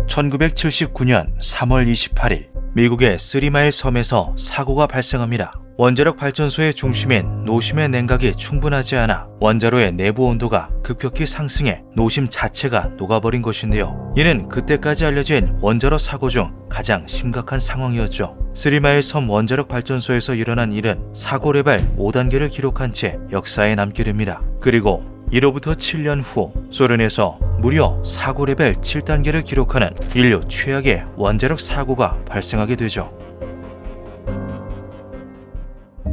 1979년 3월 28일 미국의 쓰리마일 섬에서 사고가 발생합니다. 원자력 발전소의 중심인 노심의 냉각이 충분하지 않아 원자로의 내부 온도가 급격히 상승해 노심 자체가 녹아버린 것인데요. 이는 그때까지 알려진 원자로 사고 중 가장 심각한 상황이었죠. 쓰리마일 섬 원자력 발전소에서 일어난 일은 사고 레벨 5단계를 기록한 채 역사에 남게 됩니다. 그리고 이로부터 7년 후 소련에서 무려 사고 레벨 7단계를 기록하는 인류 최악의 원자력 사고가 발생하게 되죠.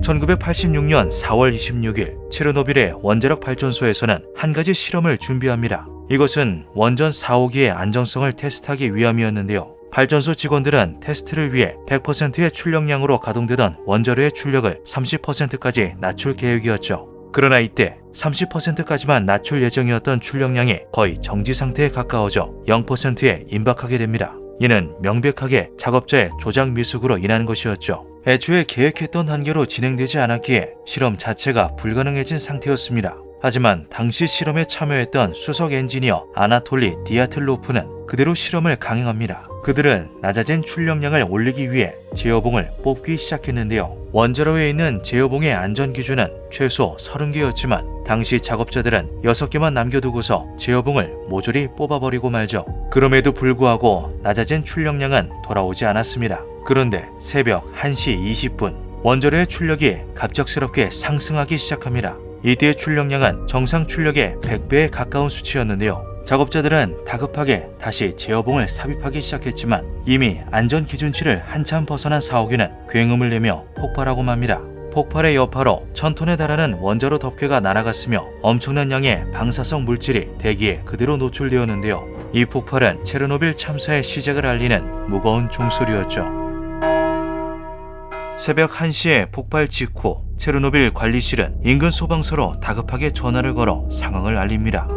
1986년 4월 26일 체르노빌의 원자력 발전소에서는 한 가지 실험을 준비합니다. 이것은 원전 4호기의 안정성을 테스트하기 위함이었는데요. 발전소 직원들은 테스트를 위해 100%의 출력량으로 가동되던 원자로의 출력을 30%까지 낮출 계획이었죠. 그러나 이때 30%까지만 낮출 예정이었던 출력량이 거의 정지 상태에 가까워져 0%에 임박하게 됩니다. 이는 명백하게 작업자의 조작 미숙으로 인한 것이었죠. 애초에 계획했던 한계로 진행되지 않았기에 실험 자체가 불가능해진 상태였습니다. 하지만 당시 실험에 참여했던 수석 엔지니어 아나톨리 디아틀로프는 그대로 실험을 강행합니다. 그들은 낮아진 출력량을 올리기 위해 제어봉을 뽑기 시작했는데요. 원자로에 있는 제어봉의 안전기준은 최소 30개였지만 당시 작업자들은 6개만 남겨두고서 제어봉을 모조리 뽑아버리고 말죠. 그럼에도 불구하고 낮아진 출력량은 돌아오지 않았습니다. 그런데 새벽 1시 20분 원자로의 출력이 갑작스럽게 상승하기 시작합니다. 이때의 출력량은 정상 출력의 100배에 가까운 수치였는데요. 작업자들은 다급하게 다시 제어봉을 삽입하기 시작했지만 이미 안전 기준치를 한참 벗어난 사오기는 굉음을 내며 폭발하고 맙니다. 폭발의 여파로 1000톤에 달하는 원자로 덮개가 날아갔으며 엄청난 양의 방사성 물질이 대기에 그대로 노출되었는데요. 이 폭발은 체르노빌 참사의 시작을 알리는 무거운 종소리였죠. 새벽 1시에 폭발 직후 체르노빌 관리실은 인근 소방서로 다급하게 전화를 걸어 상황을 알립니다.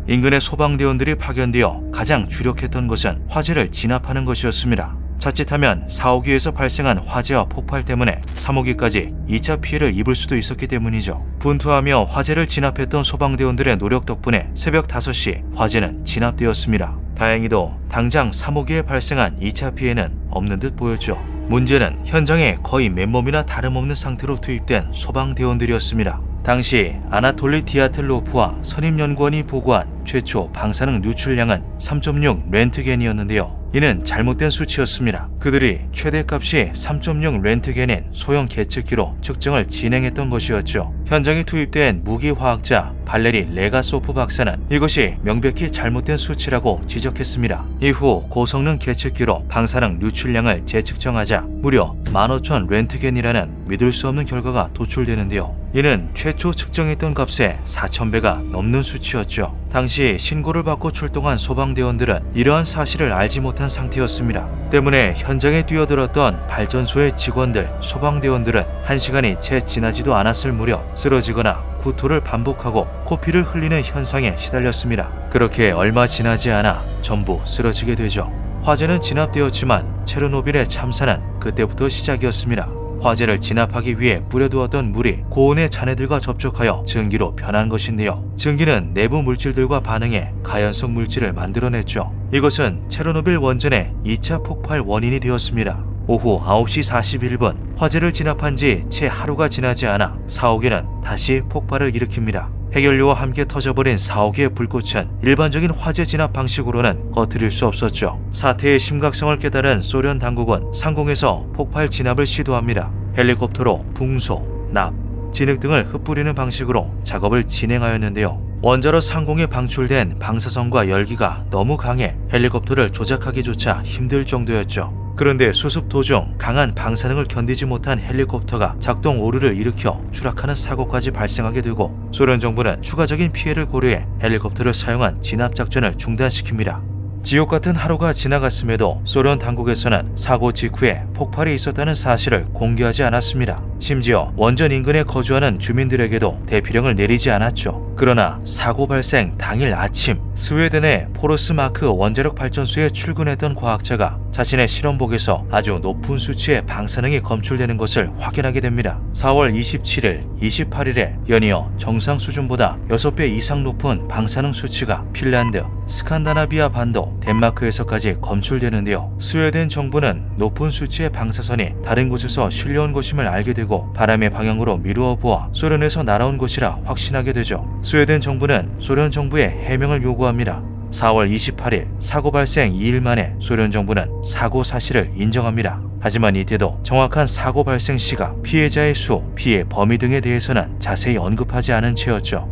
인근의 소방대원들이 파견되어 가장 주력했던 것은 화재를 진압하는 것이었습니다. 자칫하면 4호기에서 발생한 화재와 폭발 때문에 3호기까지 2차 피해를 입을 수도 있었기 때문이죠. 분투하며 화재를 진압했던 소방대원들의 노력 덕분에 새벽 5시 화재는 진압되었습니다. 다행히도 당장 3호기에 발생한 2차 피해는 없는 듯 보였죠. 문제는 현장에 거의 맨몸이나 다름없는 상태로 투입된 소방대원들이었습니다. 당시 아나톨리 디아틀로프와 선임연구원이 보고한 최초 방사능 누출량은 3.6 렌트겐이었는데요. 이는 잘못된 수치였습니다. 그들이 최대값이 3.6 렌트겐인 소형 계측기로 측정을 진행했던 것이었죠. 현장에 투입된 무기화학자 발레리 레가소프 박사는 이것이 명백히 잘못된 수치라고 지적했습니다. 이후 고성능 계측기로 방사능 누출량을 재측정하자 무려 15,000 렌트겐이라는 믿을 수 없는 결과가 도출되는데요. 이는 최초 측정했던 값의 4,000배가 넘는 수치였죠. 당시 신고를 받고 출동한 소방대원들은 이러한 사실을 알지 못한 상태였습니다. 때문에 현장에 뛰어들었던 발전소의 직원들, 소방대원들은 1시간이 채 지나지도 않았을 무렵 쓰러지거나 구토를 반복하고 코피를 흘리는 현상에 시달렸습니다. 그렇게 얼마 지나지 않아 전부 쓰러지게 되죠. 화재는 진압되었지만 체르노빌의 참사는 그때부터 시작이었습니다. 화재를 진압하기 위해 뿌려두었던 물이 고온의 잔해들과 접촉하여 증기로 변한 것인데요. 증기는 내부 물질들과 반응해 가연성 물질을 만들어냈죠. 이것은 체르노빌 원전의 2차 폭발 원인이 되었습니다. 오후 9시 41분 화재를 진압한 지 채 하루가 지나지 않아 4호기는 다시 폭발을 일으킵니다. 해결료와 함께 터져버린 4호기의 불꽃은 일반적인 화재 진압 방식으로는 꺼뜨릴 수 없었죠. 사태의 심각성을 깨달은 소련 당국은 상공에서 폭발 진압을 시도합니다. 헬리콥터로 풍소, 납, 진흙 등을 흩뿌리는 방식으로 작업을 진행하였는데요. 원자로 상공에 방출된 방사성과 열기가 너무 강해 헬리콥터를 조작하기조차 힘들 정도였죠. 그런데 수습 도중 강한 방사능을 견디지 못한 헬리콥터가 작동 오류를 일으켜 추락하는 사고까지 발생하게 되고 소련 정부는 추가적인 피해를 고려해 헬리콥터를 사용한 진압작전을 중단시킵니다. 지옥 같은 하루가 지나갔음에도 소련 당국에서는 사고 직후에 폭발이 있었다는 사실을 공개하지 않았습니다. 심지어 원전 인근에 거주하는 주민들에게도 대피령을 내리지 않았죠. 그러나 사고 발생 당일 아침 스웨덴의 포르스마크 원자력 발전소에 출근했던 과학자가 자신의 실험복에서 아주 높은 수치의 방사능이 검출되는 것을 확인하게 됩니다. 4월 27일, 28일에 연이어 정상 수준보다 6배 이상 높은 방사능 수치가 핀란드, 스칸다나비아 반도, 덴마크에서까지 검출되는데요. 스웨덴 정부는 높은 수치의 방사선이 다른 곳에서 실려온 것임을 알게 되고 바람의 방향으로 미루어 보아 소련에서 날아온 것이라 확신하게 되죠. 스웨덴 정부는 소련 정부에 해명을 요구합니다. 4월 28일 사고 발생 2일 만에 소련 정부는 사고 사실을 인정합니다. 하지만 이때도 정확한 사고 발생 시각, 피해자의 수, 피해 범위 등에 대해서는 자세히 언급하지 않은 채였죠.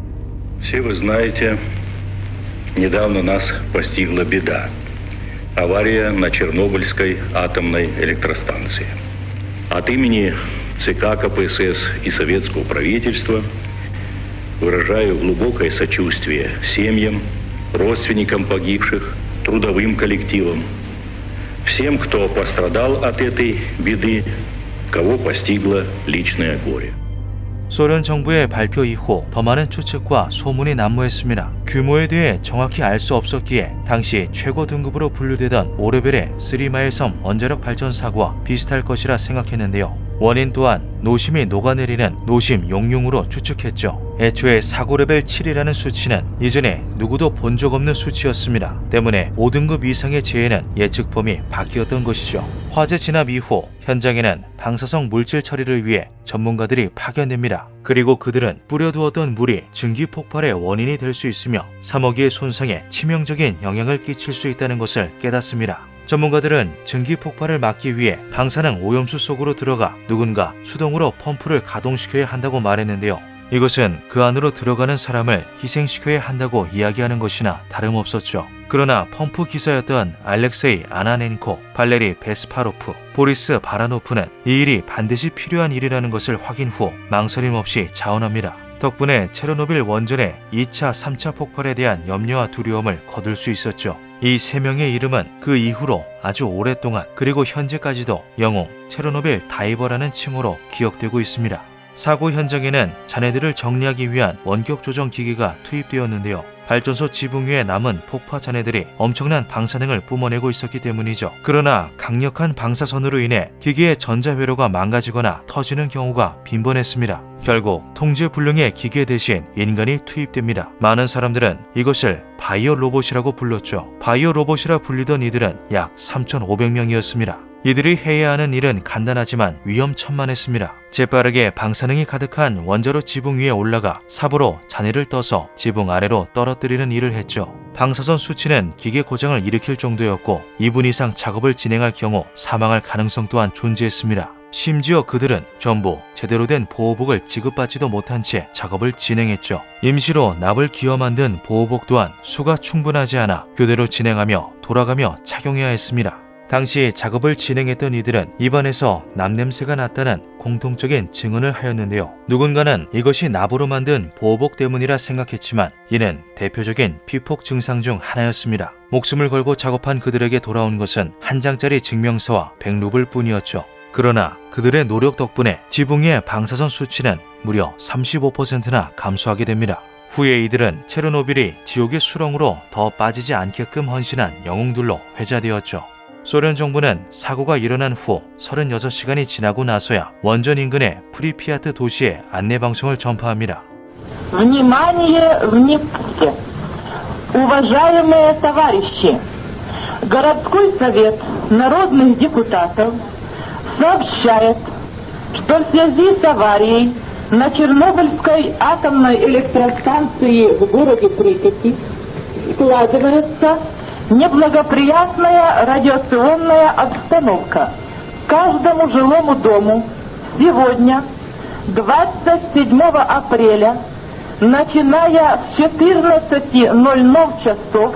Все вы знаете, недавно нас постигла беда. Авария на Чернобыльской атомной электростанции. От имени ЦК КПСС и советского правительства выражаю глубокое сочувствие семьям, родственникам погибших, трудовым коллективам, всем, кто пострадал от этой беды, кого постигло личное горе. 소련 정부의 발표 이후 더 많은 추측과 소문이 난무했습니다. 규모에 대해 정확히 알 수 없었기에 당시 최고 등급으로 분류되던 5레벨의 3마일섬 원자력 발전 사고와 비슷할 것이라 생각했는데요. 원인 또한 노심이 녹아내리는 노심 용융으로 추측했죠. 애초에 사고 레벨 7이라는 수치는 이전에 누구도 본 적 없는 수치였습니다. 때문에 5등급 이상의 재해는 예측 범위 바뀌었던 것이죠. 화재 진압 이후 현장에는 방사성 물질 처리를 위해 전문가들이 파견됩니다. 그리고 그들은 뿌려두었던 물이 증기 폭발의 원인이 될 수 있으며 3억의 손상에 치명적인 영향을 끼칠 수 있다는 것을 깨닫습니다. 전문가들은 증기 폭발을 막기 위해 방사능 오염수 속으로 들어가 누군가 수동으로 펌프를 가동시켜야 한다고 말했는데요. 이것은 그 안으로 들어가는 사람을 희생시켜야 한다고 이야기하는 것이나 다름없었죠. 그러나 펌프 기사였던 알렉세이 아나넨코, 발레리 베스파로프, 보리스 바라노프는 이 일이 반드시 필요한 일이라는 것을 확인 후 망설임 없이 자원합니다. 덕분에 체르노빌 원전의 2차, 3차 폭발에 대한 염려와 두려움을 거둘 수 있었죠. 이 세 명의 이름은 그 이후로 아주 오랫동안 그리고 현재까지도 영웅 체르노빌 다이버라는 칭호로 기억되고 있습니다. 사고 현장에는 잔해들을 정리하기 위한 원격 조정 기기가 투입되었는데요. 발전소 지붕 위에 남은 폭파 잔해들이 엄청난 방사능을 뿜어내고 있었기 때문이죠. 그러나 강력한 방사선으로 인해 기기의 전자회로가 망가지거나 터지는 경우가 빈번했습니다. 결국 통제불능의 기계 대신 인간이 투입됩니다. 많은 사람들은 이것을 바이오 로봇이라고 불렀죠. 바이오 로봇이라 불리던 이들은 약 3,500명이었습니다. 이들이 해야 하는 일은 간단하지만 위험천만했습니다. 재빠르게 방사능이 가득한 원자로 지붕 위에 올라가 삽으로 잔해를 떠서 지붕 아래로 떨어뜨리는 일을 했죠. 방사선 수치는 기계 고장을 일으킬 정도였고 2분 이상 작업을 진행할 경우 사망할 가능성 또한 존재했습니다. 심지어 그들은 전부 제대로 된 보호복을 지급받지도 못한 채 작업을 진행했죠. 임시로 납을 기어 만든 보호복 또한 수가 충분하지 않아 교대로 진행하며 돌아가며 착용해야 했습니다. 당시 작업을 진행했던 이들은 입안에서 납냄새가 났다는 공통적인 증언을 하였는데요. 누군가는 이것이 납으로 만든 보호복 때문이라 생각했지만 이는 대표적인 피폭 증상 중 하나였습니다. 목숨을 걸고 작업한 그들에게 돌아온 것은 한 장짜리 증명서와 100루블 뿐이었죠. 그러나 그들의 노력 덕분에 지붕 위의 방사선 수치는 무려 35%나 감소하게 됩니다. 후에 이들은 체르노빌이 지옥의 수렁으로 더 빠지지 않게끔 헌신한 영웅들로 회자되었죠. 소련 정부는 사고가 일어난 후 36시간이 지나고 나서야 원전 인근의 프리피아트 도시에 안내방송을 전파합니다. Внимание, внимание! Уважаемые товарищи! Городской совет народных депутатов сообщает, что в связи с аварией на Чернобыльской атомной электростанции в городе Припяти складывается неблагоприятная радиационная обстановка. Каждому жилому дому сегодня, 27 апреля, начиная с 14:00 часов,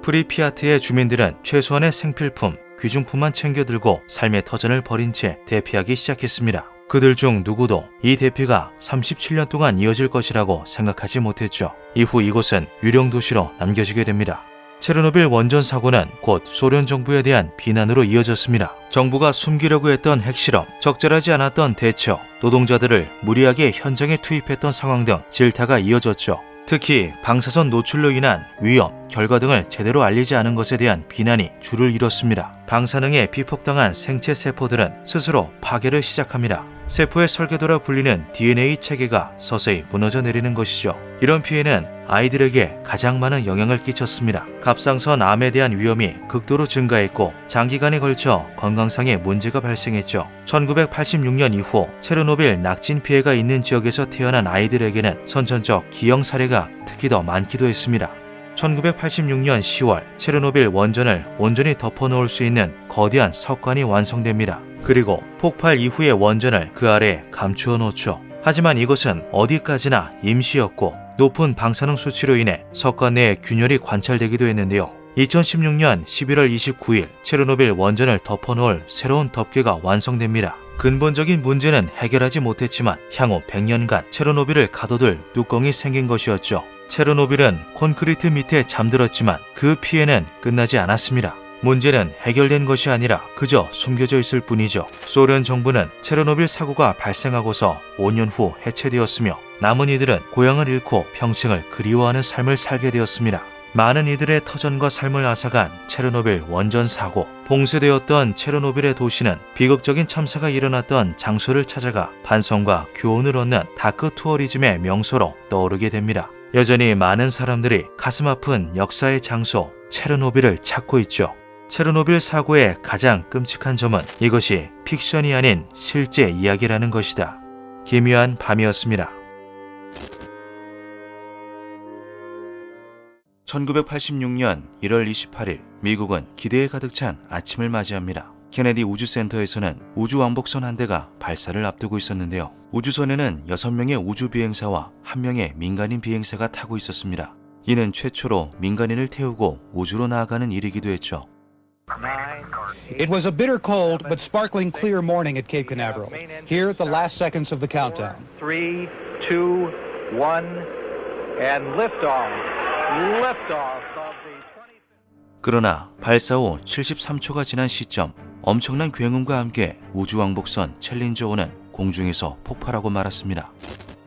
프리피아트의 주민들은 최소한의 생필품, 귀중품만 챙겨 들고 삶의 터전을 벌인 채 대피하기 시작했습니다. 그들 중 누구도 이 대피가 37년 동안 이어질 것이라고 생각하지 못했죠. 이후 이곳은 유령 도시로 남겨지게 됩니다. 체르노빌 원전 사고는 곧 소련 정부에 대한 비난으로 이어졌습니다. 정부가 숨기려고 했던 핵실험, 적절하지 않았던 대처, 노동자들을 무리하게 현장에 투입했던 상황 등 질타가 이어졌죠. 특히 방사선 노출로 인한 위험, 결과 등을 제대로 알리지 않은 것에 대한 비난이 줄을 이뤘습니다. 방사능에 비폭당한 생체 세포들은 스스로 파괴를 시작합니다. 세포의 설계도라 불리는 DNA 체계가 서서히 무너져 내리는 것이죠. 이런 피해는 아이들에게 가장 많은 영향을 끼쳤습니다. 갑상선 암에 대한 위험이 극도로 증가했고 장기간에 걸쳐 건강상의 문제가 발생했죠. 1986년 이후 체르노빌 낙진 피해가 있는 지역에서 태어난 아이들에게는 선천적 기형 사례가 특히 더 많기도 했습니다. 1986년 10월 체르노빌 원전을 온전히 덮어놓을 수 있는 거대한 석관이 완성됩니다. 그리고 폭발 이후의 원전을 그 아래에 감추어 놓죠. 하지만 이것은 어디까지나 임시였고 높은 방사능 수치로 인해 석관 내에 균열이 관찰되기도 했는데요. 2016년 11월 29일 체르노빌 원전을 덮어놓을 새로운 덮개가 완성됩니다. 근본적인 문제는 해결하지 못했지만 향후 100년간 체르노빌을 가둬둘 뚜껑이 생긴 것이었죠. 체르노빌은 콘크리트 밑에 잠들었지만 그 피해는 끝나지 않았습니다. 문제는 해결된 것이 아니라 그저 숨겨져 있을 뿐이죠. 소련 정부는 체르노빌 사고가 발생하고서 5년 후 해체되었으며 남은 이들은 고향을 잃고 평생을 그리워하는 삶을 살게 되었습니다. 많은 이들의 터전과 삶을 앗아간 체르노빌 원전 사고. 봉쇄되었던 체르노빌의 도시는 비극적인 참사가 일어났던 장소를 찾아가 반성과 교훈을 얻는 다크 투어리즘의 명소로 떠오르게 됩니다. 여전히 많은 사람들이 가슴 아픈 역사의 장소 체르노빌을 찾고 있죠. 체르노빌 사고의 가장 끔찍한 점은 이것이 픽션이 아닌 실제 이야기라는 것이다. 기묘한 밤이었습니다. 1986년 1월 28일 미국은 기대에 가득 찬 아침을 맞이합니다. 케네디 우주센터에서는 우주왕복선 한 대가 발사를 앞두고 있었는데요. 우주선에는 6명의 우주 비행사와 1명의 민간인 비행사가 타고 있었습니다. 이는 최초로 민간인을 태우고 우주로 나아가는 일이기도 했죠. It was a bitter cold but sparkling clear morning at Cape Canaveral. Here at the last seconds of the countdown. 3, 2, 1, and liftoff. Liftoff of the 25th. 그러나 발사 후 73초가 지난 시점, 엄청난 굉음과 함께 우주왕복선 챌린저호는 공중에서 폭발하고 말았습니다.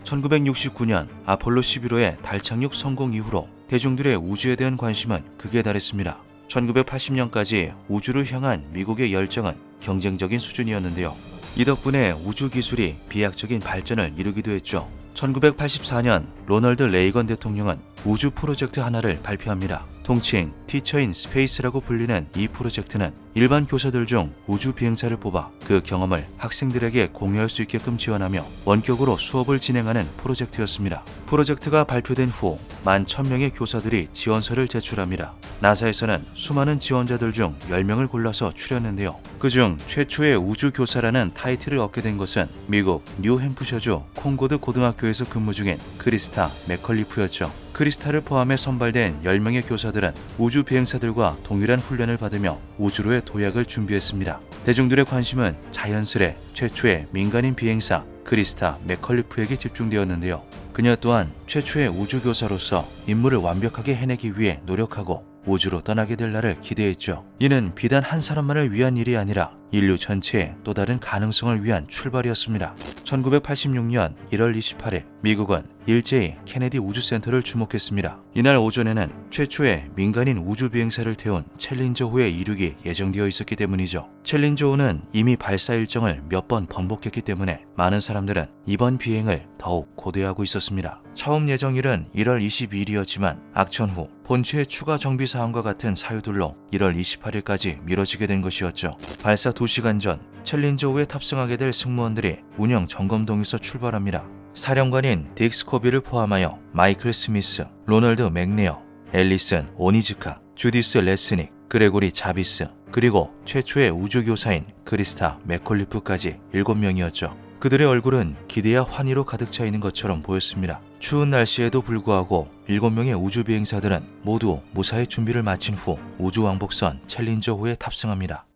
1969년 아폴로 11호의 달 착륙 성공 이후로 대중들의 우주에 대한 관심은 극에 달했습니다. 1980년까지 우주를 향한 미국의 열정은 경쟁적인 수준이었는데요. 이 덕분에 우주 기술이 비약적인 발전을 이루기도 했죠. 1984년 로널드 레이건 대통령은 우주 프로젝트 하나를 발표합니다. 통칭 티처 인 스페이스라고 불리는 이 프로젝트는 일반 교사들 중 우주 비행사를 뽑아 그 경험을 학생들에게 공유할 수 있게끔 지원하며 원격으로 수업을 진행하는 프로젝트였습니다. 프로젝트가 발표된 후 11,000명의 교사들이 지원서를 제출합니다. 나사에서는 수많은 지원자들 중 10명을 골라서 추렸는데요. 그중 최초의 우주교사라는 타이틀을 얻게 된 것은 미국 뉴햄프셔주 콩고드 고등학교에서 근무 중인 크리스타 맥컬리프였죠. 크리스타를 포함해 선발된 10명의 교사들은 우주 비행사들과 동일한 훈련을 받으며 우주로의 도약을 준비했습니다. 대중들의 관심은 자연스레 최초의 민간인 비행사 크리스타 맥컬리프에게 집중되었는데요. 그녀 또한 최초의 우주교사로서 임무를 완벽하게 해내기 위해 노력하고 우주로 떠나게 될 날을 기대했죠. 이는 비단 한 사람만을 위한 일이 아니라 인류 전체의 또 다른 가능성을 위한 출발이었습니다. 1986년 1월 28일 미국은 일제히 케네디 우주센터를 주목했습니다. 이날 오전에는 최초의 민간인 우주 비행사를 태운 챌린저호의 이륙이 예정되어 있었기 때문이죠. 챌린저호는 이미 발사 일정을 몇 번 번복했기 때문에 많은 사람들은 이번 비행을 더욱 고대하고 있었습니다. 처음 예정일은 1월 22일이었지만 악천 후 본체의 추가 정비 사항과 같은 사유들로 1월 28일까지 미뤄지게 된 것이었죠. 발사 2시간 전 챌린저호에 탑승하게 될 승무원들이 운영 점검동에서 출발합니다. 사령관인 딕 스코비를 포함하여 마이클 스미스, 로널드 맥네어, 앨리슨 오니즈카, 주디스 레스닉, 그레고리 자비스, 그리고 최초의 우주교사인 크리스타 맥컬리프까지 7명이었죠. 그들의 얼굴은 기대와 환희로 가득 차 있는 것처럼 보였습니다. 추운 날씨에도 불구하고 7명의 우주 비행사들은 모두 무사히 준비를 마친 후 우주왕복선 챌린저호에 탑승합니다.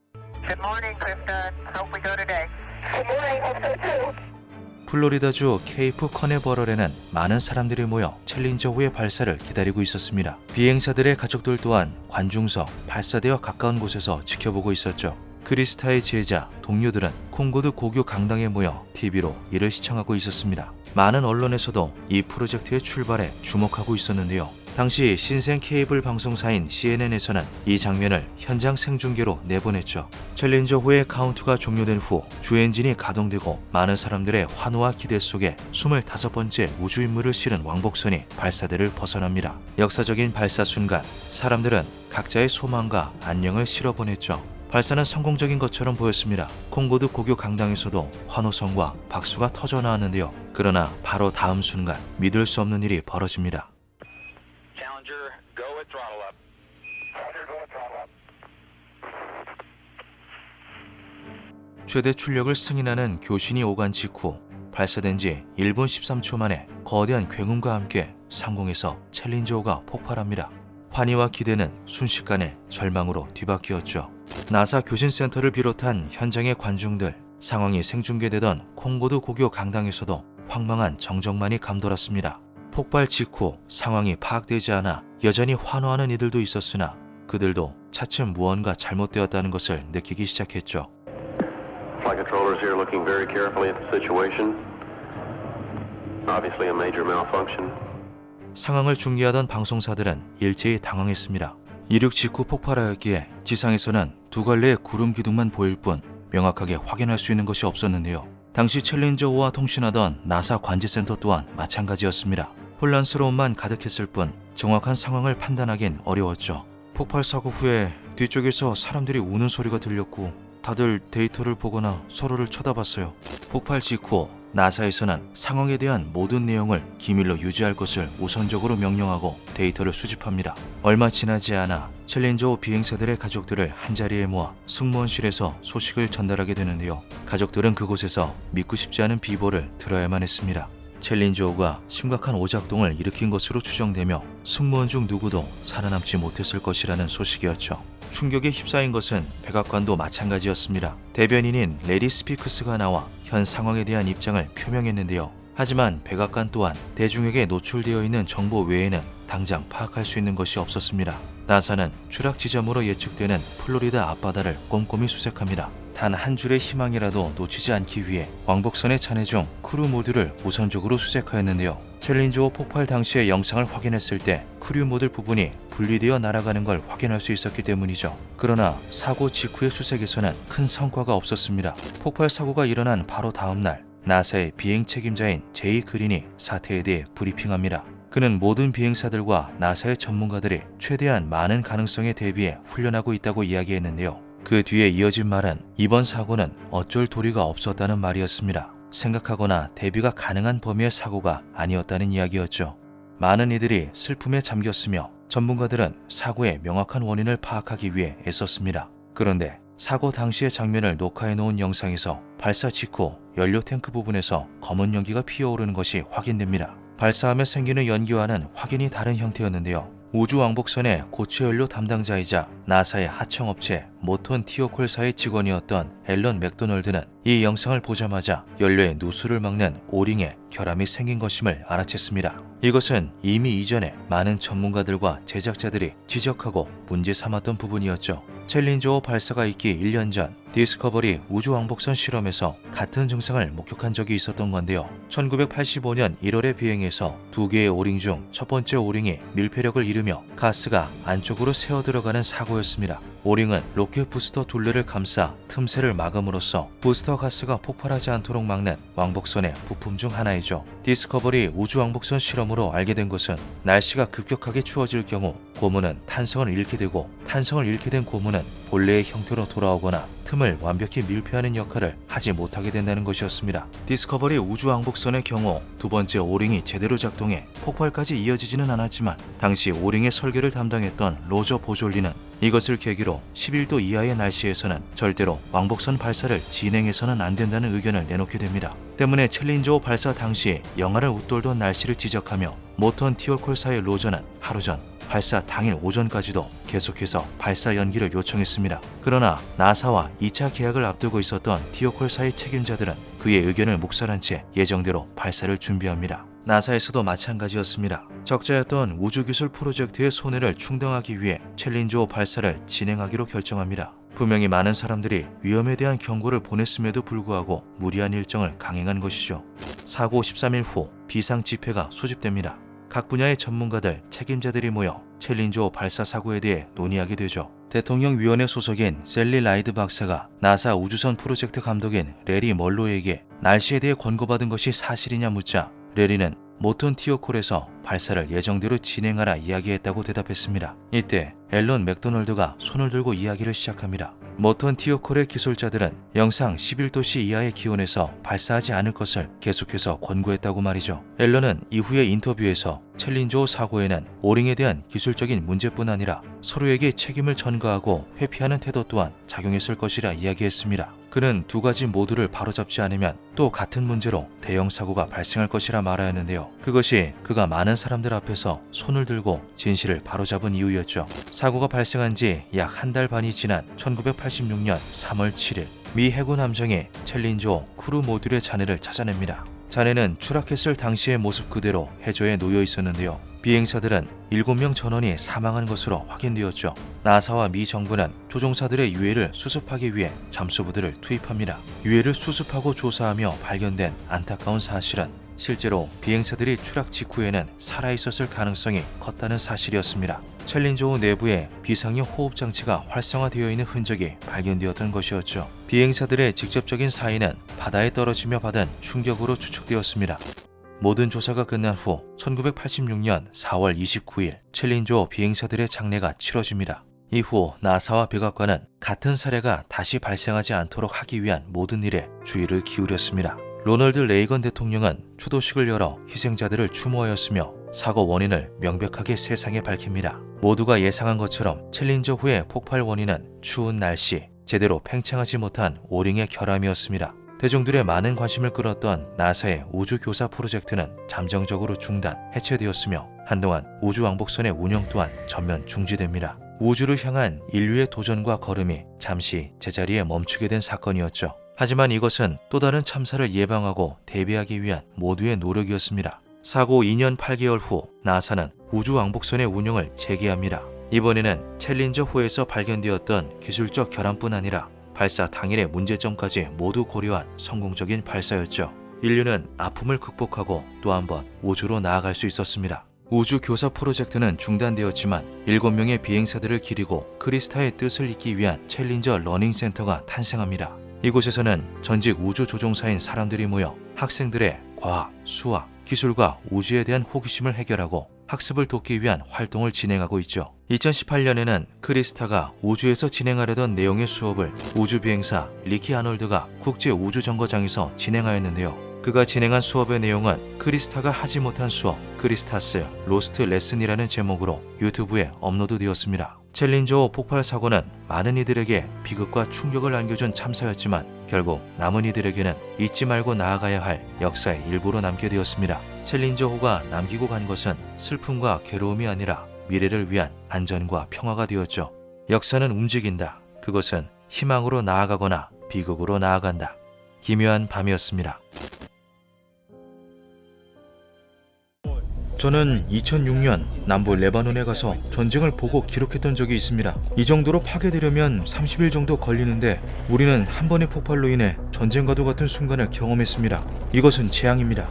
Good morning, Krista. Hope we go today. Good morning, hope so too. 플로리다주 케이프 커네버럴에는 많은 사람들이 모여 챌린저호의 발사를 기다리고 있었습니다. 비행사들의 가족들 또한 관중석, 발사대와 가까운 곳에서 지켜보고 있었죠. 크리스타의 제자, 동료들은 콩고드 고교 강당에 모여 TV로 이를 시청하고 있었습니다. 많은 언론에서도 이 프로젝트의 출발에 주목하고 있었는데요. 당시 신생 케이블 방송사인 CNN에서는 이 장면을 현장 생중계로 내보냈죠. 챌린저 후의 카운트가 종료된 후 주엔진이 가동되고 많은 사람들의 환호와 기대 속에 25번째 우주임무를 실은 왕복선이 발사대를 벗어납니다. 역사적인 발사 순간, 사람들은 각자의 소망과 안녕을 실어보냈죠. 발사는 성공적인 것처럼 보였습니다. 콩고드 고교 강당에서도 환호성과 박수가 터져나왔는데요. 그러나 바로 다음 순간 믿을 수 없는 일이 벌어집니다. Challenger, go with throttle up. 최대 출력을 승인하는 교신이 오간 직후 발사된 지 1분 13초 만에 거대한 굉음과 함께 상공에서 챌린저호가 폭발합니다. 환희와 기대는 순식간에 절망으로 뒤바뀌었죠. 나사 교신센터를 비롯한 현장의 관중들, 상황이 생중계되던 콩고드 고교 강당에서도 황망한 정적만이 감돌았습니다. 폭발 직후 상황이 파악되지 않아 여전히 환호하는 이들도 있었으나 그들도 차츰 무언가 잘못되었다는 것을 느끼기 시작했죠. Flight controllers here looking very carefully at the situation. Obviously a major malfunction. 상황을 중계하던 방송사들은 일제히 당황했습니다. 이륙 직후 폭발하였기에 지상에서는 두 갈래의 구름 기둥만 보일 뿐 명확하게 확인할 수 있는 것이 없었는데요. 당시 챌린저5와 통신하던 나사 관제센터 또한 마찬가지였습니다. 혼란스러움만 가득했을 뿐 정확한 상황을 판단하긴 어려웠죠. 폭발 사고 후에 뒤쪽에서 사람들이 우는 소리가 들렸고 다들 데이터를 보거나 서로를 쳐다봤어요. 폭발 직후 나사에서는 상황에 대한 모든 내용을 기밀로 유지할 것을 우선적으로 명령하고 데이터를 수집합니다. 얼마 지나지 않아 챌린저 비행사들의 가족들을 한자리에 모아 승무원실에서 소식을 전달하게 되는데요. 가족들은 그곳에서 믿고 싶지 않은 비보를 들어야만 했습니다. 챌린저5가 심각한 오작동을 일으킨 것으로 추정되며 승무원 중 누구도 살아남지 못했을 것이라는 소식이었죠. 충격에 휩싸인 것은 백악관도 마찬가지였습니다. 대변인인 레리 스피크스가 나와 현 상황에 대한 입장을 표명했는데요. 하지만 백악관 또한 대중에게 노출되어 있는 정보 외에는 당장 파악할 수 있는 것이 없었습니다. 나사는 추락 지점으로 예측되는 플로리다 앞바다를 꼼꼼히 수색합니다. 단 한 줄의 희망이라도 놓치지 않기 위해 왕복선에 잔해 중 크루 모듈을 우선적으로 수색하였는데요. 챌린저5 폭발 당시의 영상을 확인했을 때 크루 모듈 부분이 분리되어 날아가는 걸 확인할 수 있었기 때문이죠. 그러나 사고 직후의 수색에서는 큰 성과가 없었습니다. 폭발 사고가 일어난 바로 다음 날 나사의 비행 책임자인 제이 그린이 사태에 대해 브리핑합니다. 그는 모든 비행사들과 나사의 전문가들이 최대한 많은 가능성에 대비해 훈련하고 있다고 이야기했는데요. 그 뒤에 이어진 말은 이번 사고는 어쩔 도리가 없었다는 말이었습니다. 생각하거나 대비가 가능한 범위의 사고가 아니었다는 이야기였죠. 많은 이들이 슬픔에 잠겼으며 전문가들은 사고의 명확한 원인을 파악하기 위해 애썼습니다. 그런데 사고 당시의 장면을 녹화해 놓은 영상에서 발사 직후 연료 탱크 부분에서 검은 연기가 피어오르는 것이 확인됩니다. 발사하며 생기는 연기와는 확연히 다른 형태였는데요. 우주왕복선의 고체 연료 담당자이자 나사의 하청업체 모턴 티오콜사의 직원이었던 앨런 맥도널드는 이 영상을 보자마자 연료의 누수를 막는 오링에 결함이 생긴 것임을 알아챘습니다. 이것은 이미 이전에 많은 전문가들과 제작자들이 지적하고 문제 삼았던 부분이었죠. 챌린저5 발사가 있기 1년 전 디스커버리 우주왕복선 실험에서 같은 증상을 목격한 적이 있었던 건데요. 1985년 1월의 비행에서 두 개의 오링 중 첫 번째 오링이 밀폐력을 잃으며 가스가 안쪽으로 새어 들어가는 사고였습니다. 오링은 로켓 부스터 둘레를 감싸 틈새를 막음으로써 부스터 가스가 폭발하지 않도록 막는 왕복선의 부품 중 하나이죠. 디스커버리 우주왕복선 실험으로 알게 된 것은 날씨가 급격하게 추워질 경우 고무는 탄성을 잃게 되고 탄성을 잃게 된 고무는 본래의 형태로 돌아오거나 틈을 완벽히 밀폐하는 역할을 하지 못하게 된다는 것이었습니다. 디스커버리 우주왕복선의 경우 두 번째 오링이 제대로 작동해 폭발까지 이어지지는 않았지만 당시 오링의 설계를 담당했던 로저 보졸리는 이것을 계기로 11도 이하의 날씨에서는 절대로 왕복선 발사를 진행해서는 안 된다는 의견을 내놓게 됩니다. 때문에 챌린저5 발사 당시 영하를 웃돌던 날씨를 지적하며 모턴 티오콜사의 로저는 하루 전 발사 당일 오전까지도 계속해서 발사 연기를 요청했습니다. 그러나 나사와 2차 계약을 앞두고 있었던 티오콜사의 책임자들은 그의 의견을 묵살한 채 예정대로 발사를 준비합니다. 나사에서도 마찬가지였습니다. 적자였던 우주기술 프로젝트의 손해를 충당하기 위해 챌린저5 발사를 진행하기로 결정합니다. 분명히 많은 사람들이 위험에 대한 경고를 보냈음에도 불구하고 무리한 일정을 강행한 것이죠. 사고 13일 후 비상 지표가 수집됩니다. 각 분야의 전문가들, 책임자들이 모여 챌린저 발사 사고에 대해 논의하게 되죠. 대통령위원회 소속인 셀리 라이드 박사가 나사 우주선 프로젝트 감독인 레리 멀로에게 날씨에 대해 권고받은 것이 사실이냐 묻자 레리는 모턴 티어콜에서 발사를 예정대로 진행하라 이야기했다고 대답했습니다. 이때 앨런 맥도널드가 손을 들고 이야기를 시작합니다. 모턴 티어콜의 기술자들은 영상 11도씨 이하의 기온에서 발사하지 않을 것을 계속해서 권고했다고 말이죠. 앨런은 이후의 인터뷰에서 챌린저 사고에는 오링에 대한 기술적인 문제뿐 아니라 서로에게 책임을 전가하고 회피하는 태도 또한 작용했을 것이라 이야기했습니다. 그는 두 가지 모두를 바로잡지 않으면 또 같은 문제로 대형 사고가 발생할 것이라 말하였는데요. 그것이 그가 많은 사람들 앞에서 손을 들고 진실을 바로잡은 이유였죠. 사고가 발생한 지 약 한 달 반이 지난 1986년 3월 7일 미 해군 함정이 챌린저 크루 모듈의 잔해를 찾아냅니다. 잔해는 추락했을 당시의 모습 그대로 해저에 놓여 있었는데요. 비행사들은 7명 전원이 사망한 것으로 확인되었죠. 나사와 미 정부는 조종사들의 유해를 수습하기 위해 잠수부대를 투입합니다. 유해를 수습하고 조사하며 발견된 안타까운 사실은 실제로 비행사들이 추락 직후에는 살아있었을 가능성이 컸다는 사실이었습니다. 챌린저 내부에 비상용 호흡 장치가 활성화되어 있는 흔적이 발견되었던 것이었죠. 비행사들의 직접적인 사인은 바다에 떨어지며 받은 충격으로 추측되었습니다. 모든 조사가 끝난 후 1986년 4월 29일 챌린저 비행사들의 장례가 치러집니다. 이후 나사와 백악관은 같은 사례가 다시 발생하지 않도록 하기 위한 모든 일에 주의를 기울였습니다. 로널드 레이건 대통령은 추도식을 열어 희생자들을 추모하였으며 사고 원인을 명백하게 세상에 밝힙니다. 모두가 예상한 것처럼 챌린저 후의 폭발 원인은 추운 날씨, 제대로 팽창하지 못한 오링의 결함이었습니다. 대중들의 많은 관심을 끌었던 나사의 우주교사 프로젝트는 잠정적으로 중단, 해체되었으며 한동안 우주왕복선의 운영 또한 전면 중지됩니다. 우주를 향한 인류의 도전과 걸음이 잠시 제자리에 멈추게 된 사건이었죠. 하지만 이것은 또 다른 참사를 예방하고 대비하기 위한 모두의 노력이었습니다. 사고 2년 8개월 후 나사는 우주왕복선의 운영을 재개합니다. 이번에는 챌린저 호에서 발견되었던 기술적 결함뿐 아니라 발사 당일의 문제점까지 모두 고려한 성공적인 발사였죠. 인류는 아픔을 극복하고 또 한 번 우주로 나아갈 수 있었습니다. 우주교사 프로젝트는 중단되었지만 7명의 비행사들을 기리고 크리스타의 뜻을 잇기 위한 챌린저 러닝센터가 탄생합니다. 이곳에서는 전직 우주조종사인 사람들이 모여 학생들의 과학, 수학, 기술과 우주에 대한 호기심을 해결하고 학습을 돕기 위한 활동을 진행하고 있죠. 2018년에는 크리스타가 우주에서 진행하려던 내용의 수업을 우주비행사 리키 아놀드가 국제우주정거장에서 진행하였는데요. 그가 진행한 수업의 내용은 크리스타가 하지 못한 수업, 크리스타스 로스트 레슨이라는 제목으로 유튜브에 업로드되었습니다. 챌린저 폭발 사고는 많은 이들에게 비극과 충격을 안겨준 참사였지만 결국 남은 이들에게는 잊지 말고 나아가야 할 역사의 일부로 남게 되었습니다. 챌린저호가 남기고 간 것은 슬픔과 괴로움이 아니라 미래를 위한 안전과 평화가 되었죠. 역사는 움직인다. 그것은 희망으로 나아가거나 비극으로 나아간다. 기묘한 밤이었습니다. 저는 2006년 남부 레바논에 가서 전쟁을 보고 기록했던 적이 있습니다. 이 정도로 파괴되려면 30일 정도 걸리는데 우리는 한 번의 폭발로 인해 전쟁과도 같은 순간을 경험했습니다. 이것은 재앙입니다.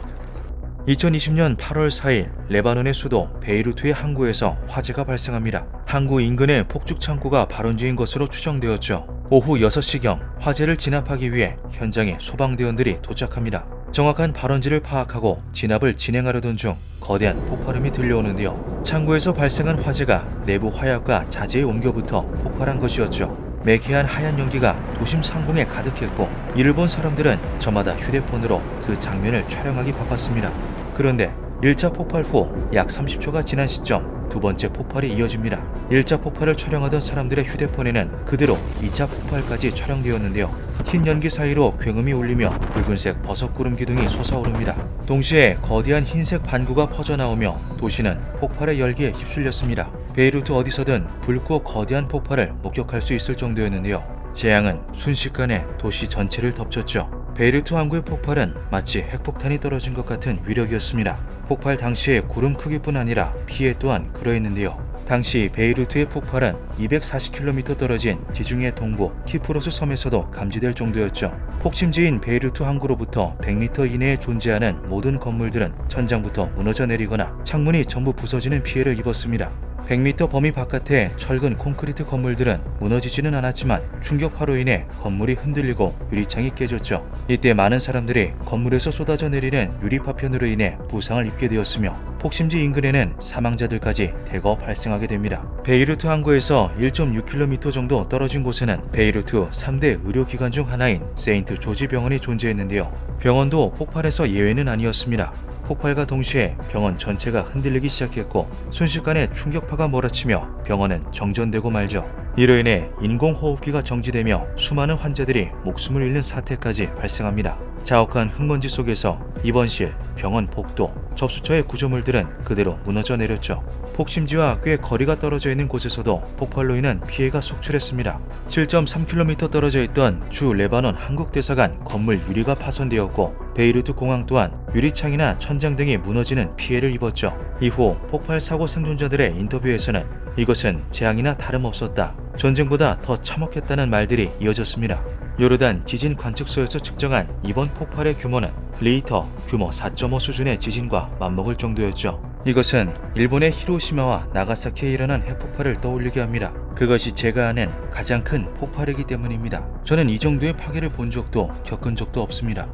2020년 8월 4일 레바논의 수도 베이루트의 항구에서 화재가 발생합니다. 항구 인근에 폭죽 창고가 발원지인 것으로 추정되었죠. 오후 6시경 화재를 진압하기 위해 현장에 소방대원들이 도착합니다. 정확한 발원지를 파악하고 진압을 진행하려던 중 거대한 폭발음이 들려오는데요. 창고에서 발생한 화재가 내부 화약과 자재에 옮겨붙어 폭발한 것이었죠. 매캐한 하얀 연기가 도심 상공에 가득했고 이를 본 사람들은 저마다 휴대폰으로 그 장면을 촬영하기 바빴습니다. 그런데 1차 폭발 후 약 30초가 지난 시점 두 번째 폭발이 이어집니다. 1차 폭발을 촬영하던 사람들의 휴대폰에는 그대로 2차 폭발까지 촬영되었는데요. 흰 연기 사이로 굉음이 울리며 붉은색 버섯구름 기둥이 솟아오릅니다. 동시에 거대한 흰색 반구가 퍼져나오며 도시는 폭발의 열기에 휩쓸렸습니다. 베이루트 어디서든 붉고 거대한 폭발을 목격할 수 있을 정도였는데요. 재앙은 순식간에 도시 전체를 덮쳤죠. 베이루트 항구의 폭발은 마치 핵폭탄이 떨어진 것 같은 위력이었습니다. 폭발 당시에 구름 크기뿐 아니라 피해 또한 그러했는데요. 당시 베이루트의 폭발은 240km 떨어진 지중해 동부 키프로스 섬에서도 감지될 정도였죠. 폭심지인 베이루트 항구로부터 100m 이내에 존재하는 모든 건물들은 천장부터 무너져 내리거나 창문이 전부 부서지는 피해를 입었습니다. 100m 범위 바깥의 철근 콘크리트 건물들은 무너지지는 않았지만 충격파로 인해 건물이 흔들리고 유리창이 깨졌죠. 이때 많은 사람들이 건물에서 쏟아져 내리는 유리 파편으로 인해 부상을 입게 되었으며 폭심지 인근에는 사망자들까지 대거 발생하게 됩니다. 베이루트 항구에서 1.6km 정도 떨어진 곳에는 베이루트 3대 의료기관 중 하나인 세인트 조지 병원이 존재했는데요. 병원도 폭발에서 예외는 아니었습니다. 폭발과 동시에 병원 전체가 흔들리기 시작했고 순식간에 충격파가 몰아치며 병원은 정전되고 말죠. 이로 인해 인공호흡기가 정지되며 수많은 환자들이 목숨을 잃는 사태까지 발생합니다. 자욱한 흙먼지 속에서 입원실, 병원 복도, 접수처의 구조물들은 그대로 무너져 내렸죠. 폭심지와 꽤 거리가 떨어져 있는 곳에서도 폭발로 인한 피해가 속출했습니다. 7.3km 떨어져 있던 주 레바논 한국대사관 건물 유리가 파손되었고 베이루트 공항 또한 유리창이나 천장 등이 무너지는 피해를 입었죠. 이후 폭발 사고 생존자들의 인터뷰에서는 이것은 재앙이나 다름없었다. 전쟁보다 더 참혹했다는 말들이 이어졌습니다. 요르단 지진 관측소에서 측정한 이번 폭발의 규모는 리히터 규모 4.5 수준의 지진과 맞먹을 정도였죠. 이것은 일본의 히로시마와 나가사키에 일어난 핵폭발을 떠올리게 합니다. 그것이 제가 아는 가장 큰 폭발이기 때문입니다. 저는 이 정도의 파괴를 본 적도 겪은 적도 없습니다.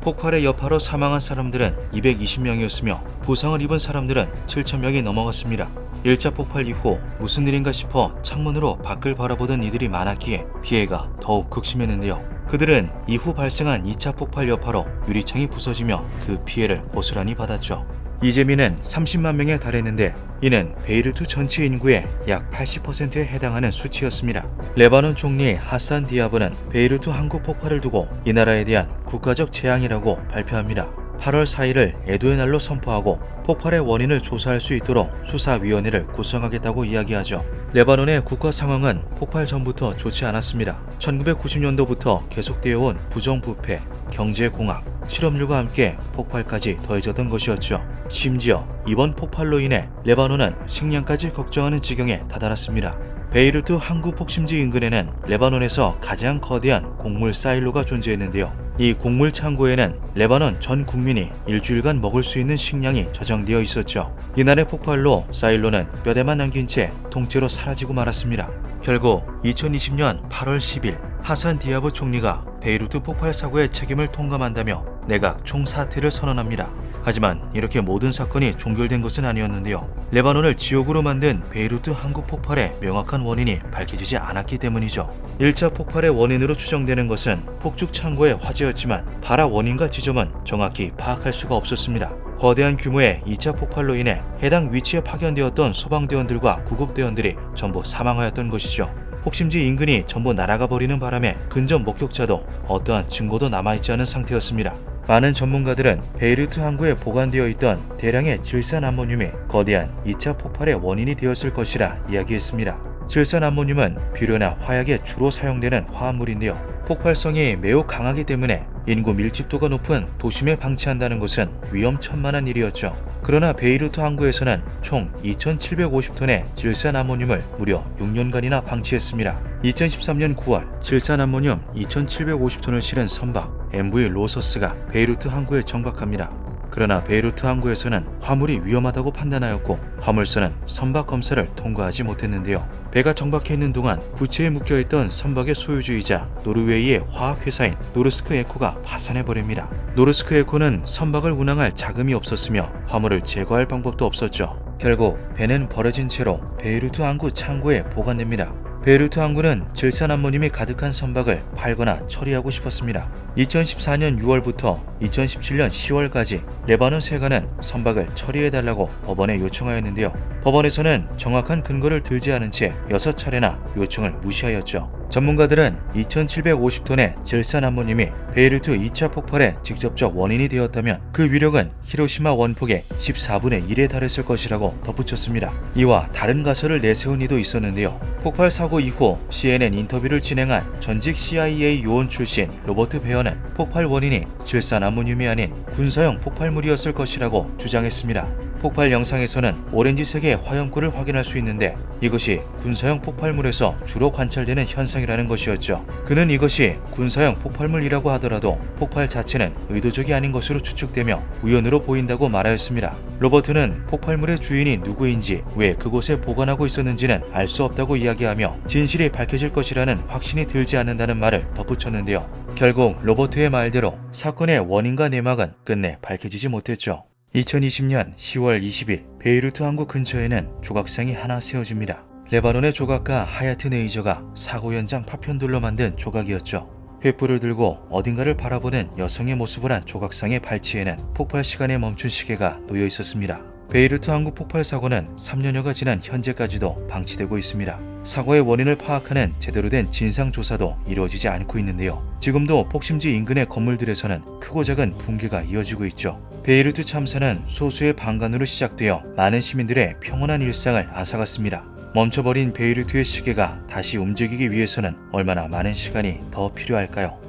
폭발의 여파로 사망한 사람들은 220명이었으며 부상을 입은 사람들은 7,000명이 넘어갔습니다. 1차 폭발 이후 무슨 일인가 싶어 창문으로 밖을 바라보던 이들이 많았기에 피해가 더욱 극심했는데요. 그들은 이후 발생한 2차 폭발 여파로 유리창이 부서지며 그 피해를 고스란히 받았죠. 이재민은 30만 명에 달했는데 이는 베이루트 전체 인구의 약 80%에 해당하는 수치였습니다. 레바논 총리 하산 디아브는 베이루트 항구 폭발을 두고 이 나라에 대한 국가적 재앙이라고 발표합니다. 8월 4일을 애도의 날로 선포하고 폭발의 원인을 조사할 수 있도록 수사위원회를 구성하겠다고 이야기하죠. 레바논의 국가 상황은 폭발 전부터 좋지 않았습니다. 1990년도부터 계속되어 온 부정부패, 경제공학, 실업률과 함께 폭발까지 더해졌던 것이었죠. 심지어 이번 폭발로 인해 레바논은 식량까지 걱정하는 지경에 다다랐습니다. 베이루트 항구 폭심지 인근에는 레바논에서 가장 거대한 곡물 사일로가 존재했는데요. 이 곡물 창고에는 레바논 전 국민이 일주일간 먹을 수 있는 식량이 저장되어 있었죠. 이날의 폭발로 사일로는 뼈대만 남긴 채 통째로 사라지고 말았습니다. 결국 2020년 8월 10일 하산 디아브 총리가 베이루트 폭발 사고의 책임을 통감한다며 내각 총사퇴를 선언합니다. 하지만 이렇게 모든 사건이 종결된 것은 아니었는데요. 레바논을 지옥으로 만든 베이루트 항구 폭발의 명확한 원인이 밝혀지지 않았기 때문이죠. 1차 폭발의 원인으로 추정되는 것은 폭죽 창고의 화재였지만 발화 원인과 지점은 정확히 파악할 수가 없었습니다. 거대한 규모의 2차 폭발로 인해 해당 위치에 파견되었던 소방대원들과 구급대원들이 전부 사망하였던 것이죠. 폭심지 인근이 전부 날아가 버리는 바람에 근접 목격자도 어떠한 증거도 남아있지 않은 상태였습니다. 많은 전문가들은 베이루트 항구에 보관되어 있던 대량의 질산 암모늄이 거대한 2차 폭발의 원인이 되었을 것이라 이야기했습니다. 질산 암모늄은 비료나 화약에 주로 사용되는 화합물인데요. 폭발성이 매우 강하기 때문에 인구 밀집도가 높은 도심에 방치한다는 것은 위험천만한 일이었죠. 그러나 베이루트 항구에서는 총 2,750톤의 질산 암모늄을 무려 6년간이나 방치했습니다. 2013년 9월 질산 암모늄 2,750톤을 실은 선박 MV 로서스가 베이루트 항구에 정박합니다. 그러나 베이루트 항구에서는 화물이 위험하다고 판단하였고 화물선은 선박 검사를 통과하지 못했는데요. 배가 정박해 있는 동안 부채에 묶여있던 선박의 소유주이자 노르웨이의 화학회사인 노르스크 에코가 파산해버립니다. 노르스크 에코는 선박을 운항할 자금이 없었으며 화물을 제거할 방법도 없었죠. 결국 배는 버려진 채로 베이루트 항구 창고에 보관됩니다. 베이루트 항구는 질산 암모늄이 가득한 선박을 팔거나 처리하고 싶었습니다. 2014년 6월부터 2017년 10월까지 레바논 세관은 선박을 처리해달라고 법원에 요청하였는데요. 법원에서는 정확한 근거를 들지 않은 채 6차례나 요청을 무시하였죠. 전문가들은 2,750톤의 질산 암모늄이 베이루트 2차 폭발의 직접적 원인이 되었다면 그 위력은 히로시마 원폭의 14분의 1에 달했을 것이라고 덧붙였습니다. 이와 다른 가설을 내세운 이도 있었는데요. 폭발 사고 이후 CNN 인터뷰를 진행한 전직 CIA 요원 출신 로버트 베어는 폭발 원인이 질산 암모늄이 아닌 군사용 폭발물이었을 것이라고 주장했습니다. 폭발 영상에서는 오렌지색의 화염구를 확인할 수 있는데 이것이 군사용 폭발물에서 주로 관찰되는 현상이라는 것이었죠. 그는 이것이 군사용 폭발물이라고 하더라도 폭발 자체는 의도적이 아닌 것으로 추측되며 우연으로 보인다고 말하였습니다. 로버트는 폭발물의 주인이 누구인지 왜 그곳에 보관하고 있었는지는 알 수 없다고 이야기하며 진실이 밝혀질 것이라는 확신이 들지 않는다는 말을 덧붙였는데요. 결국 로버트의 말대로 사건의 원인과 내막은 끝내 밝혀지지 못했죠. 2020년 10월 20일 베이루트 항구 근처에는 조각상이 하나 세워집니다. 레바논의 조각가 하야트 네이저가 사고 현장 파편들로 만든 조각이었죠. 횃불을 들고 어딘가를 바라보는 여성의 모습을 한 조각상의 발치에는 폭발 시간에 멈춘 시계가 놓여 있었습니다. 베이루트 항구 폭발 사고는 3년여가 지난 현재까지도 방치되고 있습니다. 사고의 원인을 파악하는 제대로 된 진상조사도 이루어지지 않고 있는데요. 지금도 폭심지 인근의 건물들에서는 크고 작은 붕괴가 이어지고 있죠. 베이루트 참사는 소수의 방관으로 시작되어 많은 시민들의 평온한 일상을 앗아갔습니다. 멈춰버린 베이루트의 시계가 다시 움직이기 위해서는 얼마나 많은 시간이 더 필요할까요?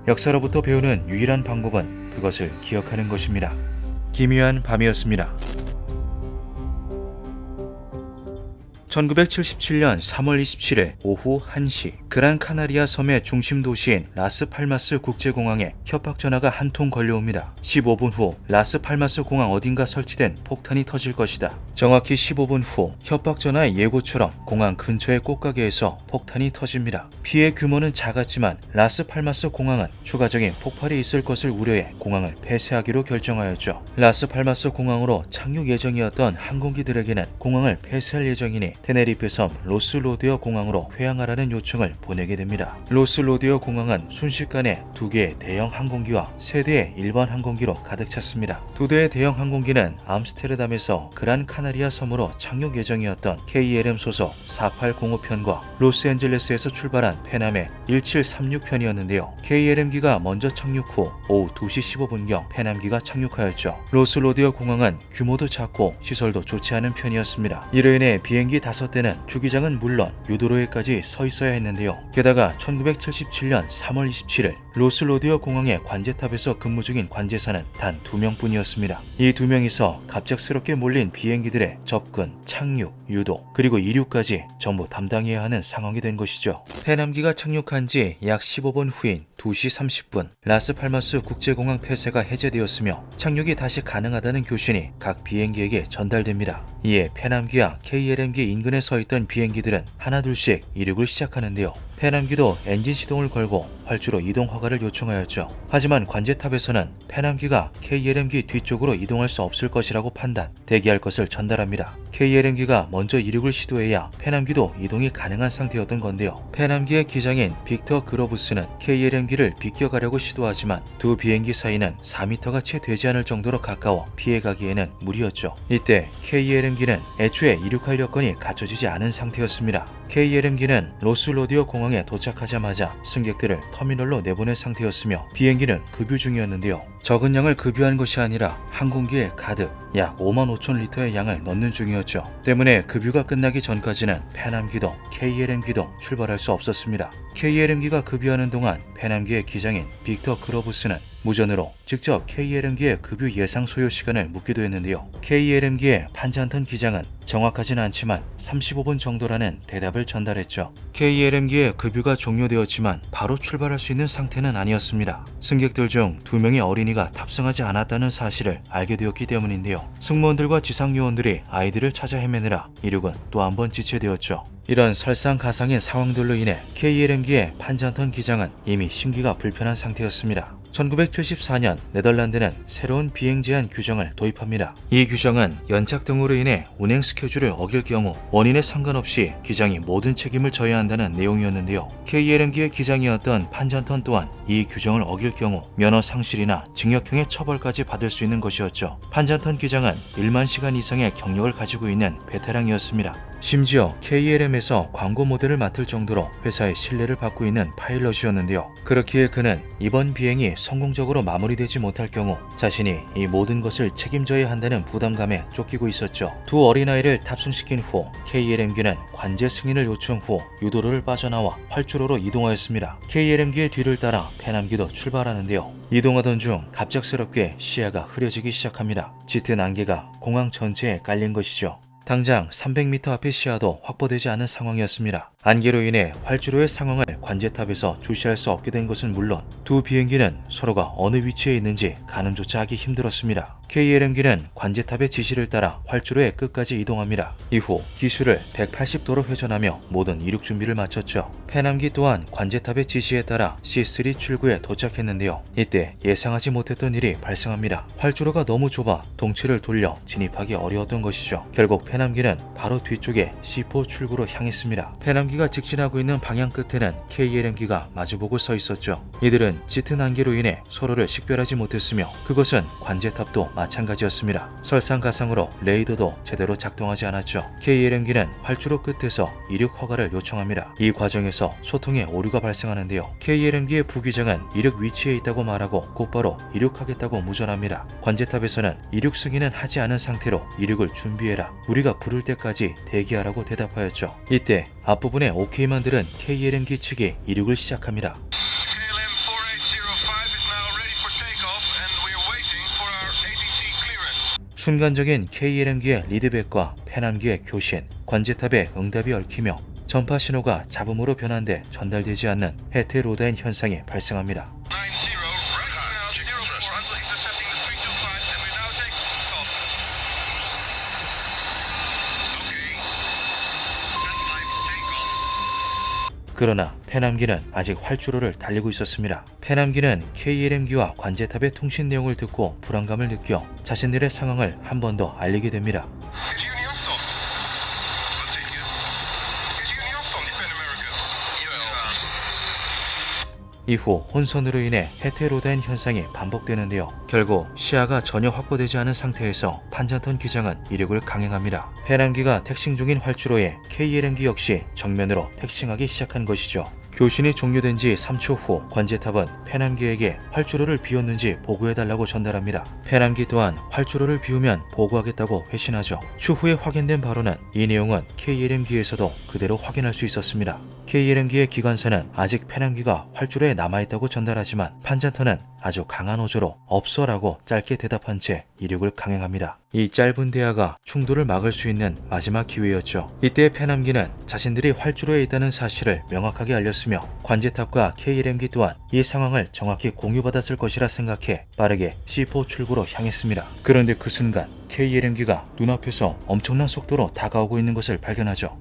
역사로부터 배우는 유일한 방법은 그것을 기억하는 것입니다. 기묘한 밤이었습니다. 1977년 3월 27일 오후 1시 그란 카나리아 섬의 중심 도시인 라스팔마스 국제공항에 협박 전화가 한 통 걸려옵니다. 15분 후 라스팔마스 공항 어딘가 설치된 폭탄이 터질 것이다. 정확히 15분 후 협박 전화의 예고처럼 공항 근처의 꽃가게에서 폭탄이 터집니다. 피해 규모는 작았지만 라스팔마스 공항은 추가적인 폭발이 있을 것을 우려해 공항을 폐쇄하기로 결정하였죠. 라스팔마스 공항으로 착륙 예정이었던 항공기들에게는 공항을 폐쇄할 예정이니 테네리페 섬 로스로디어 공항으로 회항하라는 요청을 보내게 됩니다. 로스로디어 공항은 순식간에 2개의 대형 항공기와 3대의 일반 항공기로 가득 찼습니다. 2대의 대형 항공기는 암스테르담에서 그란 카나리아 섬으로 착륙 예정이었던 KLM 소속 4805편과 로스앤젤레스에서 출발한 페남의 1736편이었는데요. KLM기가 먼저 착륙 후 오후 2시 15분경 페남기가 착륙하였죠. 로스로디어 공항은 규모도 작고 시설도 좋지 않은 편이었습니다. 이로 인해 비행기 5대는 주기장은 물론 유도로에까지 서 있어야 했는데요. 게다가 1977년 3월 27일 로스로디어 공항의 관제탑에서 근무 중인 관제사는 단 2명뿐이었습니다. 이 2명이서 갑작스럽게 몰린 비행기들의 접근, 착륙, 유도, 그리고 이륙까지 전부 담당해야 하는 상황이 된 것이죠. 페남기가 착륙한 지 약 15분 후인 2시 30분 라스팔마스 국제공항 폐쇄가 해제되었으며 착륙이 다시 가능하다는 교신이 각 비행기에게 전달됩니다. 이에 페남기와 KLM기 인근에 서 있던 비행기들은 하나둘씩 이륙을 시작하는데요. 페남기도 엔진 시동을 걸고 활주로 이동 허가를 요청하였죠. 하지만 관제탑에서는 페남기가 KLM기 뒤쪽으로 이동할 수 없을 것이라고 판단, 대기할 것을 전달합니다. KLM기가 먼저 이륙을 시도해야 페남기도 이동이 가능한 상태였던 건데요. 페남기의 기장인 빅터 그로브스는 KLM기를 비껴가려고 시도하지만 두 비행기 사이는 4m가 채 되지 않을 정도로 가까워 피해가기에는 무리였죠. 이때 KLM기는 애초에 이륙할 여건이 갖춰지지 않은 상태였습니다. KLM기는 로스로디어 공항에 도착하자마자 승객들을 터미널로 내보낼 상태였으며 비행기는 급유 중이었는데요. 적은 양을 급유한 것이 아니라 항공기에 가득 약 5만 5천 리터의 양을 넣는 중이었죠. 때문에 급유가 끝나기 전까지는 페남기도 KLM기도 출발할 수 없었습니다. KLM기가 급유하는 동안 페남기의 기장인 빅터 그로브스는 무전으로 직접 KLM기의 급유 예상 소요 시간을 묻기도 했는데요. KLM기의 판잔턴 기장은 정확하진 않지만 35분 정도라는 대답을 전달했죠. KLM기의 급유가 종료되었지만 바로 출발할 수 있는 상태는 아니었습니다. 승객들 중 2명의 어린이가 탑승하지 않았다는 사실을 알게 되었기 때문인데요. 승무원들과 지상요원들이 아이들을 찾아 헤매느라 이륙은 또 한 번 지체되었죠. 이런 설상가상의 상황들로 인해 KLM기의 판잔턴 기장은 이미 심기가 불편한 상태였습니다. 1974년 네덜란드는 새로운 비행 제한 규정을 도입합니다. 이 규정은 연착 등으로 인해 운행 스케줄을 어길 경우 원인에 상관없이 기장이 모든 책임을 져야 한다는 내용이었는데요. KLM기의 기장이었던 판잔턴 또한 이 규정을 어길 경우 면허 상실이나 징역형의 처벌까지 받을 수 있는 것이었죠. 판잔턴 기장은 1만 시간 이상의 경력을 가지고 있는 베테랑이었습니다. 심지어 KLM에서 광고 모델을 맡을 정도로 회사의 신뢰를 받고 있는 파일럿이었는데요. 그렇기에 그는 이번 비행이 성공적으로 마무리되지 못할 경우 자신이 이 모든 것을 책임져야 한다는 부담감에 쫓기고 있었죠. 두 어린아이를 탑승시킨 후 KLM기는 관제 승인을 요청 후 유도로를 빠져나와 활주로로 이동하였습니다. KLM기의 뒤를 따라 페남기도 출발하는데요. 이동하던 중 갑작스럽게 시야가 흐려지기 시작합니다. 짙은 안개가 공항 전체에 깔린 것이죠. 당장 300m 앞의 시야도 확보되지 않은 상황이었습니다. 안개로 인해 활주로의 상황을 관제탑에서 주시할 수 없게 된 것은 물론 두 비행기는 서로가 어느 위치에 있는지 가늠조차 하기 힘들었습니다. KLM기는 관제탑의 지시를 따라 활주로의 끝까지 이동합니다. 이후 기수를 180도로 회전하며 모든 이륙 준비를 마쳤죠. 페남기 또한 관제탑의 지시에 따라 C3 출구에 도착했는데요. 이때 예상하지 못했던 일이 발생합니다. 활주로가 너무 좁아 동체를 돌려 진입하기 어려웠던 것이죠. 결국 페남기는 바로 뒤쪽에 C4 출구로 향했습니다. 페남기가 직진하고 있는 방향 끝에는 KLM기가 마주보고 서 있었죠. 이들은 짙은 안개로 인해 서로를 식별하지 못했으며 그것은 관제탑도 마찬가지였습니다. 설상가상으로 레이더도 제대로 작동하지 않았죠. KLM기는 활주로 끝에서 이륙 허가를 요청합니다. 이 과정에서 소통에 오류가 발생하는데요. KLM기의 부기장은 이륙 위치에 있다고 말하고 곧바로 이륙하겠다고 무전합니다. 관제탑에서는 이륙 승인은 하지 않은 상태로 이륙을 준비해라. 우리가 부를 때까지 대기하라고 대답하였죠. 이때 앞부분에 OK만 들은 KLM기 측이 이륙을 시작합니다. KLM 4805 is now ready for takeoff and we are waiting for our ATC clearance. 순간적인 KLM기의 리드백과 페남기의 교신, 관제탑의 응답이 얽히며 전파 신호가 잡음으로 변환돼 전달되지 않는 헤테로다인 현상이 발생합니다. 90 right now 04 intercepting the 325 and we're now taking off. Okay. Stand by for takeoff. 그러나 페남기는 아직 활주로를 달리고 있었습니다. 페남기는 KLM기와 관제탑의 통신 내용을 듣고 불안감을 느껴 자신들의 상황을 한 번 더 알리게 됩니다. Is Union stop? Continue. Is Union stop? Defend America. 이후 혼선으로 인해 헤테로다인 현상이 반복되는데요. 결국 시야가 전혀 확보되지 않은 상태에서 판잔턴 기장은 이륙을 강행합니다. 페남기가 택싱 중인 활주로에 KLM기 역시 정면으로 택싱하기 시작한 것이죠. 교신이 종료된 지 3초 후 관제탑은 페남기에게 활주로를 비웠는지 보고해달라고 전달합니다. 페남기 또한 활주로를 비우면 보고하겠다고 회신하죠. 추후에 확인된 바로는 이 내용은 KLM기에서도 그대로 확인할 수 있었습니다. KLM기의 기관사는 아직 페남기가 활주로에 남아있다고 전달하지만 판잔턴은 아주 강한 어조로 없어라고 짧게 대답한 채 이륙을 강행합니다. 이 짧은 대화가 충돌을 막을 수 있는 마지막 기회였죠. 이때 페남기는 자신들이 활주로에 있다는 사실을 명확하게 알렸으며 관제탑과 KLM기 또한 이 상황을 정확히 공유받았을 것이라 생각해 빠르게 C4 출구로 향했습니다. 그런데 그 순간 KLM기가 눈앞에서 엄청난 속도로 다가오고 있는 것을 발견하죠.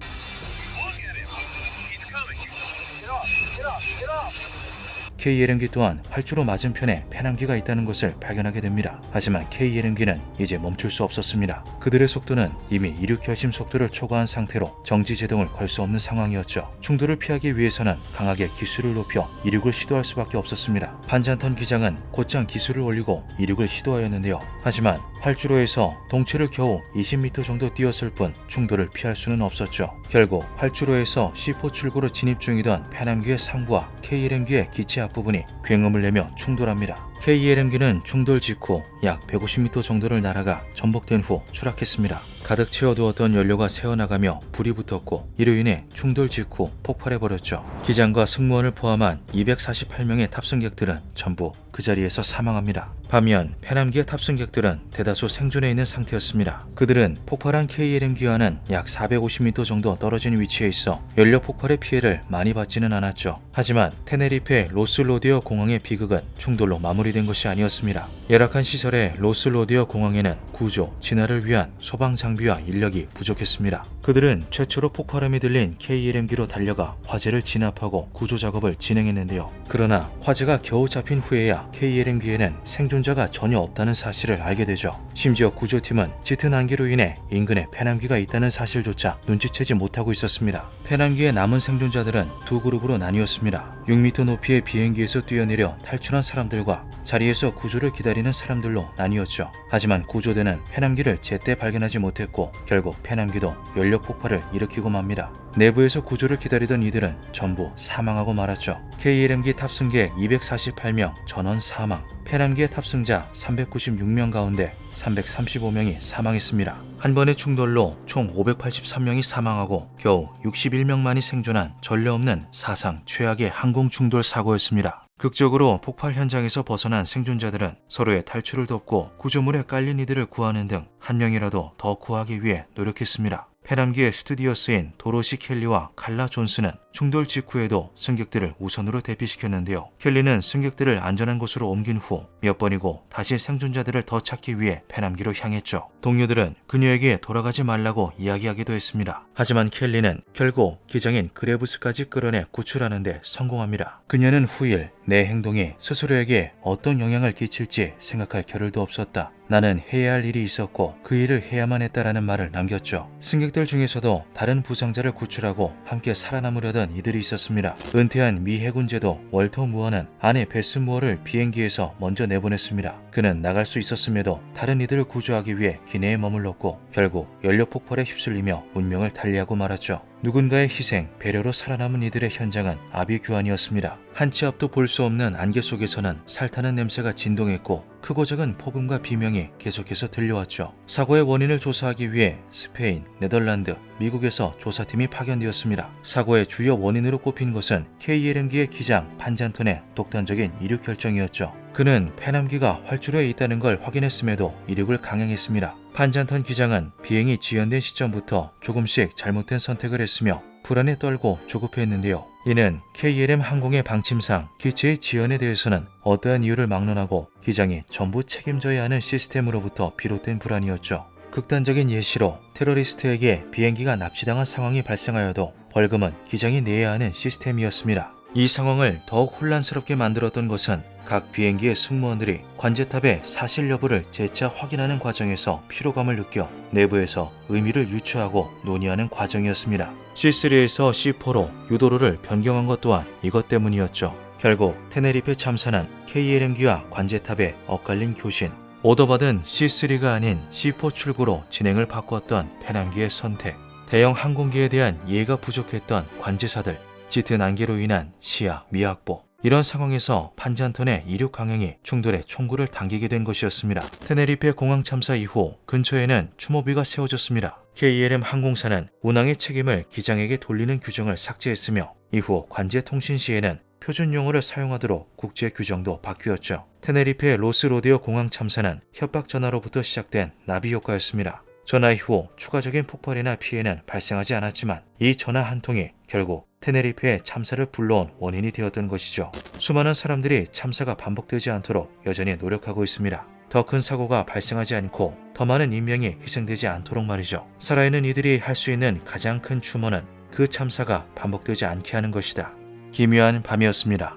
KLM기 또한 활주로 맞은편에 페남기가 있다는 것을 발견하게 됩니다. 하지만 KLM기는 이제 멈출 수 없었습니다. 그들의 속도는 이미 이륙 결심 속도를 초과한 상태로 정지 제동을 걸 수 없는 상황이었죠. 충돌을 피하기 위해서는 강하게 기술을 높여 이륙을 시도할 수밖에 없었습니다. 판잔턴 기장은 곧장 기술을 올리고 이륙을 시도하였는데요. 하지만 활주로에서 동체를 겨우 20m 정도 뛰었을 뿐 충돌을 피할 수는 없었죠. 결국 활주로에서 C4 출구로 진입 중이던 페남기의 상부와 KLM기의 기체 앞부분이 굉음을 내며 충돌합니다. KLM기는 충돌 직후 약 150m 정도를 날아가 전복된 후 추락했습니다. 가득 채워두었던 연료가 새어나가며 불이 붙었고 이로 인해 충돌 직후 폭발해버렸죠. 기장과 승무원을 포함한 248명의 탑승객들은 전부 그 자리에서 사망합니다. 반면 페남기의 탑승객들은 대다수 생존해 있는 상태였습니다. 그들은 폭발한 KLM기와는 약 450m 정도 떨어진 위치에 있어 연료 폭발의 피해를 많이 받지는 않았죠. 하지만 테네리페 로스로디어 공항의 비극은 충돌로 마무리된 것이 아니었습니다. 열악한 시설의 로스로디어 공항에는 구조, 진화를 위한 소방 장비와 인력이 부족했습니다. 그들은 최초로 폭발음이 들린 KLM기로 달려가 화재를 진압하고 구조 작업을 진행했는데요. 그러나 화재가 겨우 잡힌 후에야 KLM기에는 생존자가 전혀 없다는 사실을 알게 되죠. 심지어 구조팀은 짙은 안개로 인해 인근에 페남기가 있다는 사실조차 눈치채지 못하고 있었습니다. 페남기의 남은 생존자들은 두 그룹으로 나뉘었습니다. 6m 높이의 비행기에서 뛰어내려 탈출한 사람들과 자리에서 구조를 기다리는 사람들로 나뉘었죠. 하지만 구조대는 페남기를 제때 발견하지 못했고 결국 페남기도 연료 연료 폭발을 일으키고 맙니다. 내부에서 구조를 기다리던 이들은 전부 사망하고 말았죠. KLM기 탑승객 248명 전원 사망, 페남기의 탑승자 396명 가운데 335명이 사망했습니다. 한 번의 충돌로 총 583명이 사망하고 겨우 61명만이 생존한 전례 없는 사상 최악의 항공 충돌 사고였습니다. 극적으로 폭발 현장에서 벗어난 생존자들은 서로의 탈출을 돕고 구조물에 깔린 이들을 구하는 등 한 명이라도 더 구하기 위해 노력했습니다. 페남기의 스튜디오스인 도로시 켈리와 칼라 존스는 충돌 직후에도 승객들을 우선으로 대피시켰는데요. 켈리는 승객들을 안전한 곳으로 옮긴 후 몇 번이고 다시 생존자들을 더 찾기 위해 페남기로 향했죠. 동료들은 그녀에게 돌아가지 말라고 이야기하기도 했습니다. 하지만 켈리는 결국 기장인 그레브스까지 끌어내 구출하는 데 성공합니다. 그녀는 후일 내 행동이 스스로에게 어떤 영향을 끼칠지 생각할 겨를도 없었다. 나는 해야 할 일이 있었고 그 일을 해야만 했다라는 말을 남겼죠. 승객들 중에서도 다른 부상자를 구출하고 함께 살아남으려던 이들이 있었습니다. 은퇴한 미 해군제도 월터 무어는 아내 베스 무어를 비행기에서 먼저 내보냈습니다. 그는 나갈 수 있었음에도 다른 이들을 구조하기 위해 기내에 머물렀고 결국 연료 폭발에 휩쓸리며 운명을 달리하고 말았죠. 누군가의 희생, 배려로 살아남은 이들의 현장은 아비규환이었습니다. 한 치 앞도 볼 수 없는 안개 속에서는 살타는 냄새가 진동했고 크고 작은 폭음과 비명이 계속해서 들려왔죠. 사고의 원인을 조사하기 위해 스페인, 네덜란드, 미국에서 조사팀이 파견되었습니다. 사고의 주요 원인으로 꼽힌 것은 KLM기의 기장 판잔턴의 독단적인 이륙 결정이었죠. 그는 페남기가 활주로에 있다는 걸 확인했음에도 이륙을 강행했습니다. 판잔턴 기장은 비행이 지연된 시점부터 조금씩 잘못된 선택을 했으며 불안에 떨고 조급해했는데요. 이는 KLM 항공의 방침상 기체의 지연에 대해서는 어떠한 이유를 막론하고 기장이 전부 책임져야 하는 시스템으로부터 비롯된 불안이었죠. 극단적인 예시로 테러리스트에게 비행기가 납치당한 상황이 발생하여도 벌금은 기장이 내야 하는 시스템이었습니다. 이 상황을 더욱 혼란스럽게 만들었던 것은 각 비행기의 승무원들이 관제탑의 사실 여부를 재차 확인하는 과정에서 피로감을 느껴 내부에서 의미를 유추하고 논의하는 과정이었습니다. C3에서 C4로 유도로를 변경한 것 또한 이것 때문이었죠. 결국 테네리페 참사는 KLM기와 관제탑의 엇갈린 교신, 오더받은 C3가 아닌 C4 출구로 진행을 바꿨던 페남기의 선택, 대형 항공기에 대한 이해가 부족했던 관제사들, 짙은 안개로 인한 시야 미확보, 이런 상황에서 판잔턴의 이륙 강행이 충돌의 총구를 당기게 된 것이었습니다. 테네리페 공항 참사 이후 근처에는 추모비가 세워졌습니다. KLM 항공사는 운항의 책임을 기장에게 돌리는 규정을 삭제했으며 이후 관제 통신 시에는 표준 용어를 사용하도록 국제 규정도 바뀌었죠. 테네리페 로스로데오 공항 참사는 협박 전화로부터 시작된 나비 효과였습니다. 전화 이후 추가적인 폭발이나 피해는 발생하지 않았지만 이 전화 한 통이 결국 테네리페의 참사를 불러온 원인이 되었던 것이죠. 수많은 사람들이 참사가 반복되지 않도록 여전히 노력하고 있습니다. 더 큰 사고가 발생하지 않고 더 많은 인명이 희생되지 않도록 말이죠. 살아있는 이들이 할 수 있는 가장 큰 추모는 그 참사가 반복되지 않게 하는 것이다. 기묘한 밤이었습니다.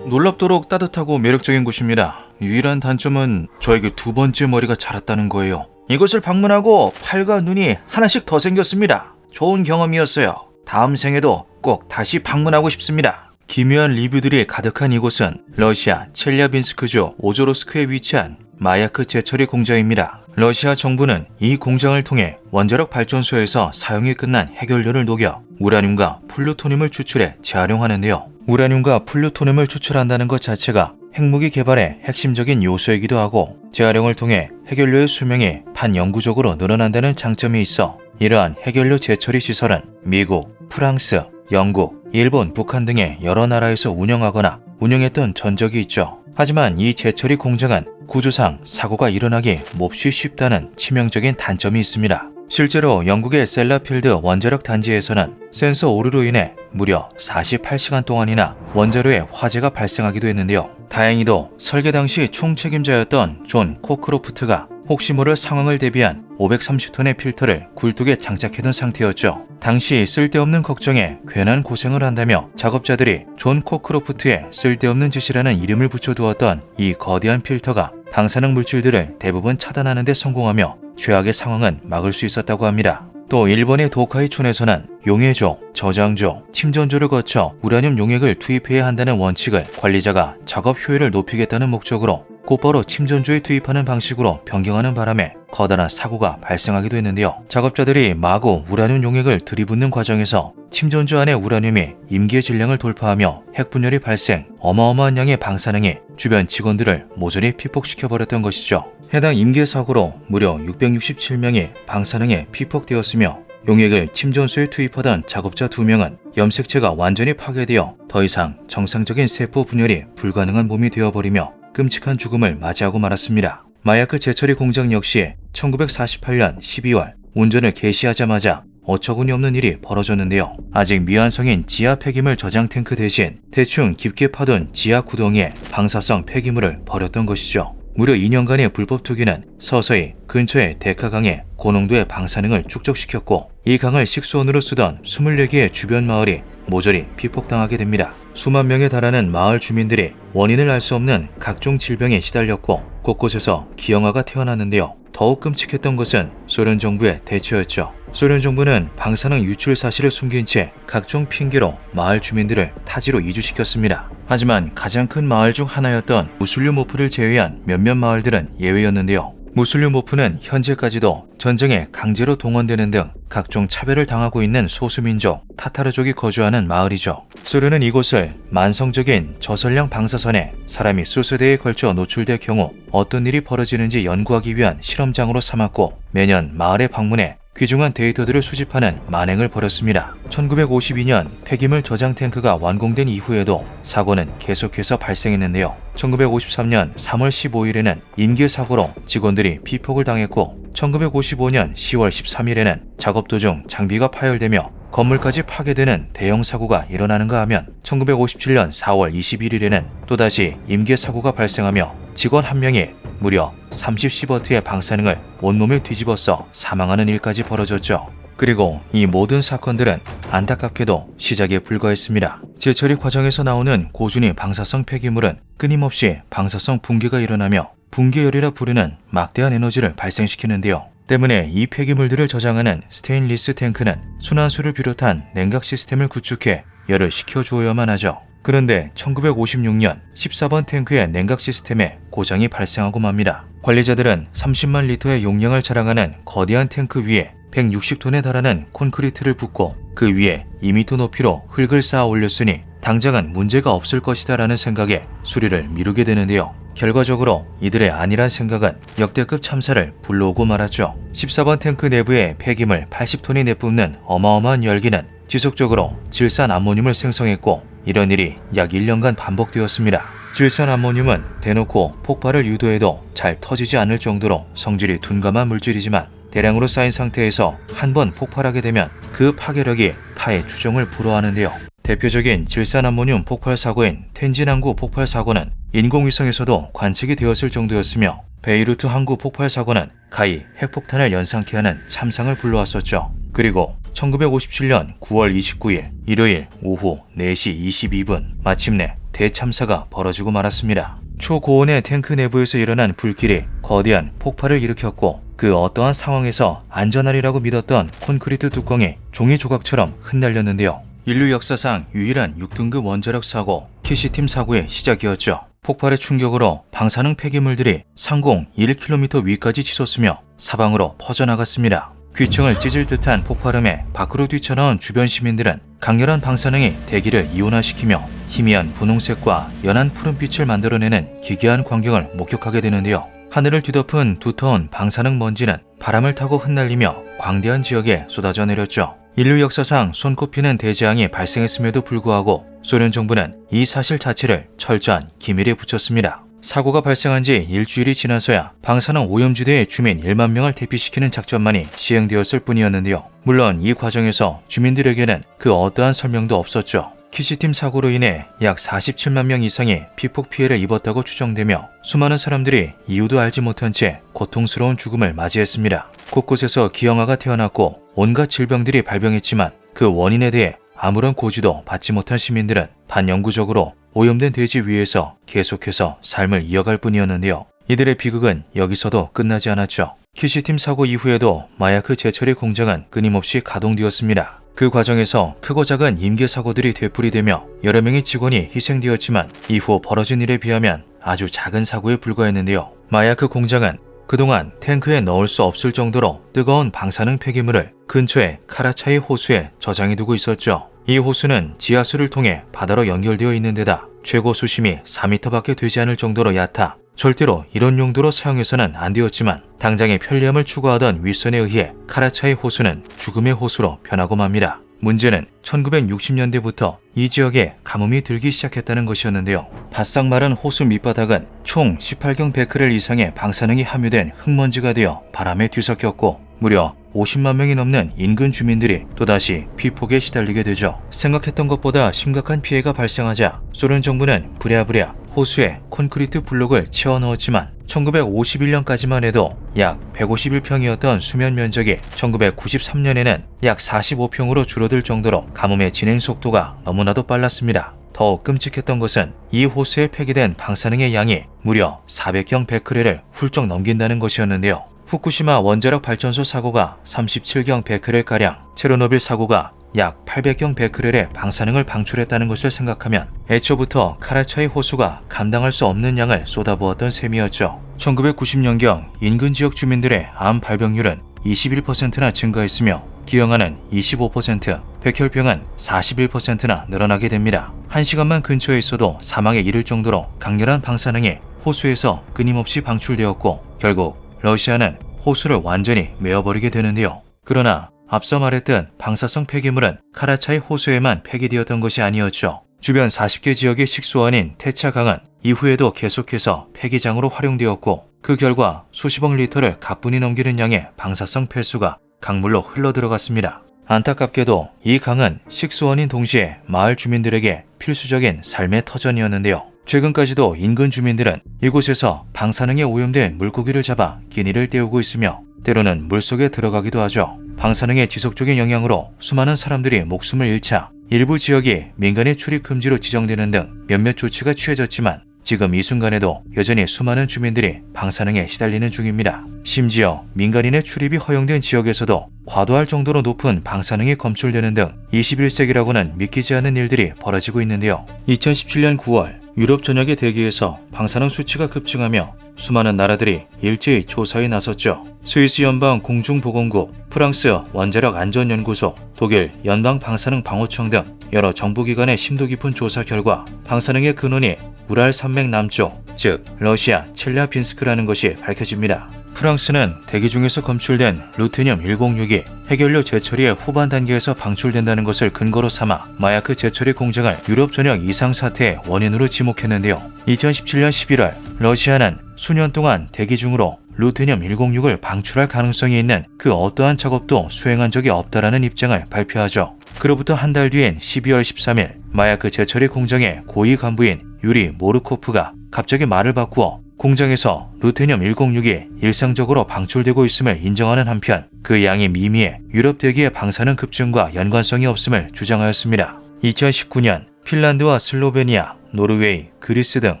놀랍도록 따뜻하고 매력적인 곳입니다. 유일한 단점은 저에게 두 번째 머리가 자랐다는 거예요. 이곳을 방문하고 팔과 눈이 하나씩 더 생겼습니다. 좋은 경험이었어요. 다음 생에도 꼭 다시 방문하고 싶습니다. 기묘한 리뷰들이 가득한 이곳은 러시아 첼리아빈스크주 오조로스크에 위치한 마야크 제철이 공장입니다. 러시아 정부는 이 공장을 통해 원자력 발전소에서 사용이 끝난 해결료를 녹여 우라늄과 플루토늄을 추출해 재활용하는데요. 우라늄과 플루토늄을 추출한다는 것 자체가 핵무기 개발의 핵심적인 요소이기도 하고 재활용을 통해 해결료의 수명이 반영구적으로 늘어난다는 장점이 있어 이러한 해결료 재처리 시설은 미국, 프랑스, 영국, 일본, 북한 등의 여러 나라에서 운영하거나 운영했던 전적이 있죠. 하지만 이 재처리 공장은 구조상 사고가 일어나기 몹시 쉽다는 치명적인 단점이 있습니다. 실제로 영국의 셀라필드 원자력 단지에서는 센서 오류로 인해 무려 48시간 동안이나 원자로에 화재가 발생하기도 했는데요. 다행히도 설계 당시 총책임자였던 존 코크로프트가 혹시 모를 상황을 대비한 530톤의 필터를 굴뚝에 장착해둔 상태였죠. 당시 쓸데없는 걱정에 괜한 고생을 한다며 작업자들이 존 코크로프트의 쓸데없는 짓이라는 이름을 붙여두었던 이 거대한 필터가 방사능 물질들을 대부분 차단하는 데 성공하며 최악의 상황은 막을 수 있었다고 합니다. 또 일본의 도카이촌에서는 용해조, 저장조, 침전조를 거쳐 우라늄 용액을 투입해야 한다는 원칙을 관리자가 작업 효율을 높이겠다는 목적으로 곧바로 침전조에 투입하는 방식으로 변경하는 바람에 커다란 사고가 발생하기도 했는데요. 작업자들이 마구 우라늄 용액을 들이붓는 과정에서 침전조 안의 우라늄이 임기의 질량을 돌파하며 핵분열이 발생, 어마어마한 양의 방사능이 주변 직원들을 모조리 피폭시켜버렸던 것이죠. 해당 임기의 사고로 무려 667명이 방사능에 피폭되었으며 용액을 침전소에 투입하던 작업자 2명은 염색체가 완전히 파괴되어 더 이상 정상적인 세포 분열이 불가능한 몸이 되어버리며 끔찍한 죽음을 맞이하고 말았습니다. 마야크 제처리 공장 역시 1948년 12월 운전을 개시하자마자 어처구니 없는 일이 벌어졌는데요. 아직 미완성인 지하 폐기물 저장 탱크 대신 대충 깊게 파둔 지하 구덩이에 방사성 폐기물을 버렸던 것이죠. 무려 2년간의 불법 투기는 서서히 근처의 데카강의 고농도의 방사능을 축적시켰고 이 강을 식수원으로 쓰던 24개의 주변 마을이 모조리 피폭당하게 됩니다. 수만 명에 달하는 마을 주민들이 원인을 알 수 없는 각종 질병에 시달렸고 곳곳에서 기형아가 태어났는데요. 더욱 끔찍했던 것은 소련 정부의 대처였죠. 소련 정부는 방사능 유출 사실을 숨긴 채 각종 핑계로 마을 주민들을 타지로 이주시켰습니다. 하지만 가장 큰 마을 중 하나였던 무슬류모프를 제외한 몇몇 마을들은 예외였는데요. 무슬류모프는 현재까지도 전쟁에 강제로 동원되는 등 각종 차별을 당하고 있는 소수민족 타타르족이 거주하는 마을이죠. 소련은 이곳을 만성적인 저설량 방사선에 사람이 수세 대에 걸쳐 노출될 경우 어떤 일이 벌어지는지 연구하기 위한 실험장으로 삼았고 매년 마을에 방문해 귀중한 데이터들을 수집하는 만행을 벌였습니다. 1952년 폐기물 저장 탱크가 완공된 이후에도 사고는 계속해서 발생했는데요. 1953년 3월 15일에는 인계 사고로 직원들이 피폭을 당했고 1955년 10월 13일에는 작업 도중 장비가 파열되며 건물까지 파괴되는 대형 사고가 일어나는가 하면 1957년 4월 21일에는 또다시 임계 사고가 발생하며 직원 한 명이 무려 30시버트의 방사능을 온몸에 뒤집어써 사망하는 일까지 벌어졌죠. 그리고 이 모든 사건들은 안타깝게도 시작에 불과했습니다. 제처리 과정에서 나오는 고준위 방사성 폐기물은 끊임없이 방사성 붕괴가 일어나며 붕괴열이라 부르는 막대한 에너지를 발생시키는데요. 때문에 이 폐기물들을 저장하는 스테인리스 탱크는 순환수를 비롯한 냉각 시스템을 구축해 열을 식혀주어야만 하죠. 그런데 1956년 14번 탱크의 냉각 시스템에 고장이 발생하고 맙니다. 관리자들은 30만 리터의 용량을 자랑하는 거대한 탱크 위에 160톤에 달하는 콘크리트를 붓고 그 위에 2m 높이로 흙을 쌓아 올렸으니 당장은 문제가 없을 것이다 라는 생각에 수리를 미루게 되는데요. 결과적으로 이들의 안일한 생각은 역대급 참사를 불러오고 말았죠. 14번 탱크 내부에 폐기물 80톤이 내뿜는 어마어마한 열기는 지속적으로 질산 암모늄을 생성했고 이런 일이 약 1년간 반복되었습니다. 질산 암모늄은 대놓고 폭발을 유도해도 잘 터지지 않을 정도로 성질이 둔감한 물질이지만 대량으로 쌓인 상태에서 한 번 폭발하게 되면 그 파괴력이 타의 추종을 불허하는데요. 대표적인 질산 암모늄 폭발 사고인 텐진 항구 폭발 사고는 인공위성에서도 관측이 되었을 정도였으며 베이루트 항구 폭발 사고는 가히 핵폭탄을 연상케 하는 참상을 불러왔었죠. 그리고 1957년 9월 29일 일요일 오후 4시 22분 마침내 대참사가 벌어지고 말았습니다. 초고온의 탱크 내부에서 일어난 불길이 거대한 폭발을 일으켰고 그 어떠한 상황에서 안전하리라고 믿었던 콘크리트 뚜껑이 종이 조각처럼 흩날렸는데요. 인류 역사상 유일한 6등급 원자력 사고 키시팀 사고의 시작이었죠. 폭발의 충격으로 방사능 폐기물들이 상공 1km 위까지 치솟으며 사방으로 퍼져나갔습니다. 귀청을 찢을 듯한 폭발음에 밖으로 뛰쳐나온 주변 시민들은 강렬한 방사능이 대기를 이온화시키며 희미한 분홍색과 연한 푸른빛을 만들어내는 기괴한 광경을 목격하게 되는데요. 하늘을 뒤덮은 두터운 방사능 먼지는 바람을 타고 흩날리며 광대한 지역에 쏟아져 내렸죠. 인류 역사상 손꼽히는 대재앙이 발생했음에도 불구하고 소련 정부는 이 사실 자체를 철저한 기밀에 붙였습니다. 사고가 발생한 지 일주일이 지나서야 방사능 오염지대의 주민 1만 명을 대피시키는 작전만이 시행되었을 뿐이었는데요. 물론 이 과정에서 주민들에게는 그 어떠한 설명도 없었죠. 키시팀 사고로 인해 약 47만 명 이상이 피폭 피해를 입었다고 추정되며 수많은 사람들이 이유도 알지 못한 채 고통스러운 죽음을 맞이했습니다. 곳곳에서 기형아가 태어났고 온갖 질병들이 발병했지만 그 원인에 대해 아무런 고지도 받지 못한 시민들은 반영구적으로 오염된 대지 위에서 계속해서 삶을 이어갈 뿐이었는데요. 이들의 비극은 여기서도 끝나지 않았죠. 키시팀 사고 이후에도 마야크 제처리 공장은 끊임없이 가동되었습니다. 그 과정에서 크고 작은 임계 사고들이 되풀이되며 여러 명의 직원이 희생되었지만 이후 벌어진 일에 비하면 아주 작은 사고에 불과했는데요. 마야크 공장은 그동안 탱크에 넣을 수 없을 정도로 뜨거운 방사능 폐기물을 근처의 카라차이 호수에 저장해두고 있었죠. 이 호수는 지하수를 통해 바다로 연결되어 있는 데다 최고 수심이 4m밖에 되지 않을 정도로 얕아 절대로 이런 용도로 사용해서는 안 되었지만 당장의 편리함을 추구하던 윗선에 의해 카라차이 호수는 죽음의 호수로 변하고 맙니다. 문제는 1960년대부터 이 지역에 가뭄이 들기 시작했다는 것이었는데요. 바싹 마른 호수 밑바닥은 총 18경 베크렐 이상의 방사능이 함유된 흙먼지가 되어 바람에 뒤섞였고 무려 50만 명이 넘는 인근 주민들이 또다시 피폭에 시달리게 되죠. 생각했던 것보다 심각한 피해가 발생하자 소련 정부는 부랴부랴 호수에 콘크리트 블록을 채워 넣었지만 1951년까지만 해도 약 151평이었던 수면 면적이 1993년에는 약 45평으로 줄어들 정도로 가뭄의 진행 속도가 너무나도 빨랐습니다. 더욱 끔찍했던 것은 이 호수에 폐기된 방사능의 양이 무려 400경 베크렐을 훌쩍 넘긴다는 것이었는데요. 후쿠시마 원자력 발전소 사고가 37경 베크렐가량, 체르노빌 사고가 약 800경 베크렐의 방사능을 방출했다는 것을 생각하면 애초부터 카라차이 호수가 감당할 수 없는 양을 쏟아부었던 셈이었죠. 1990년경 인근 지역 주민들의 암 발병률은 21%나 증가했으며 기형아는 25%, 백혈병은 41%나 늘어나게 됩니다. 1시간만 근처에 있어도 사망에 이를 정도로 강렬한 방사능이 호수에서 끊임없이 방출되었고 결국 러시아는 호수를 완전히 메워버리게 되는데요. 그러나 앞서 말했던 방사성 폐기물은 카라차이 호수에만 폐기되었던 것이 아니었죠. 주변 40개 지역의 식수원인 테차강은 이후에도 계속해서 폐기장으로 활용되었고 그 결과 수십억 리터를 가뿐히 넘기는 양의 방사성 폐수가 강물로 흘러들어갔습니다. 안타깝게도 이 강은 식수원인 동시에 마을 주민들에게 필수적인 삶의 터전이었는데요. 최근까지도 인근 주민들은 이곳에서 방사능에 오염된 물고기를 잡아 기니를 때우고 있으며 때로는 물속에 들어가기도 하죠. 방사능의 지속적인 영향으로 수많은 사람들이 목숨을 잃자 일부 지역이 민간인 출입 금지로 지정되는 등 몇몇 조치가 취해졌지만 지금 이 순간에도 여전히 수많은 주민들이 방사능에 시달리는 중입니다. 심지어 민간인의 출입이 허용된 지역에서도 과도할 정도로 높은 방사능이 검출되는 등 21세기라고는 믿기지 않는 일들이 벌어지고 있는데요. 2017년 9월 유럽 전역의 대기에서 방사능 수치가 급증하며 수많은 나라들이 일제히 조사에 나섰죠. 스위스 연방 공중보건국, 프랑스 원자력 안전연구소, 독일 연방 방사능 방호청 등 여러 정부기관의 심도 깊은 조사 결과 방사능의 근원이 우랄 산맥 남쪽, 즉 러시아 첼리아빈스크라는 것이 밝혀집니다. 프랑스는 대기 중에서 검출된 루테늄 106이 해결료 재처리의 후반 단계에서 방출된다는 것을 근거로 삼아 마야크 재처리 공장을 유럽 전역 이상 사태의 원인으로 지목했는데요. 2017년 11월 러시아는 수년 동안 대기 중으로 루테늄 106을 방출할 가능성이 있는 그 어떠한 작업도 수행한 적이 없다라는 입장을 발표하죠. 그로부터 한 달 뒤인 12월 13일 마야크 재처리 공장의 고위 간부인 유리 모르코프가 갑자기 말을 바꾸어 공장에서 루테늄 106이 일상적으로 방출되고 있음을 인정하는 한편 그 양이 미미해 유럽 대기의 방사능 급증과 연관성이 없음을 주장하였습니다. 2019년 핀란드와 슬로베니아, 노르웨이, 그리스 등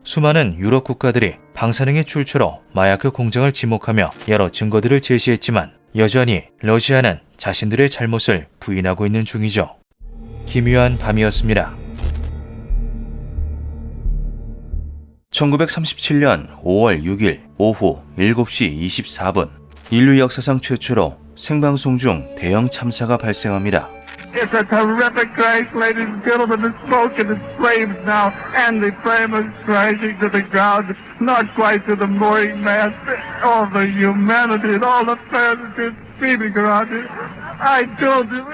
수많은 유럽 국가들이 방사능의 출처로 마야크 공장을 지목하며 여러 증거들을 제시했지만 여전히 러시아는 자신들의 잘못을 부인하고 있는 중이죠. 기묘한 밤이었습니다. 1937년 5월 6일 오후 7시 24분 인류 역사상 최초로 생방송 중 대형 참사가 발생합니다. It's a terrific crash, ladies and gentlemen. The smoke and the flames now, and the flame is crashing to the ground, not quite to the mooring mast. All the humanity and all the passengers screaming around it. I told you.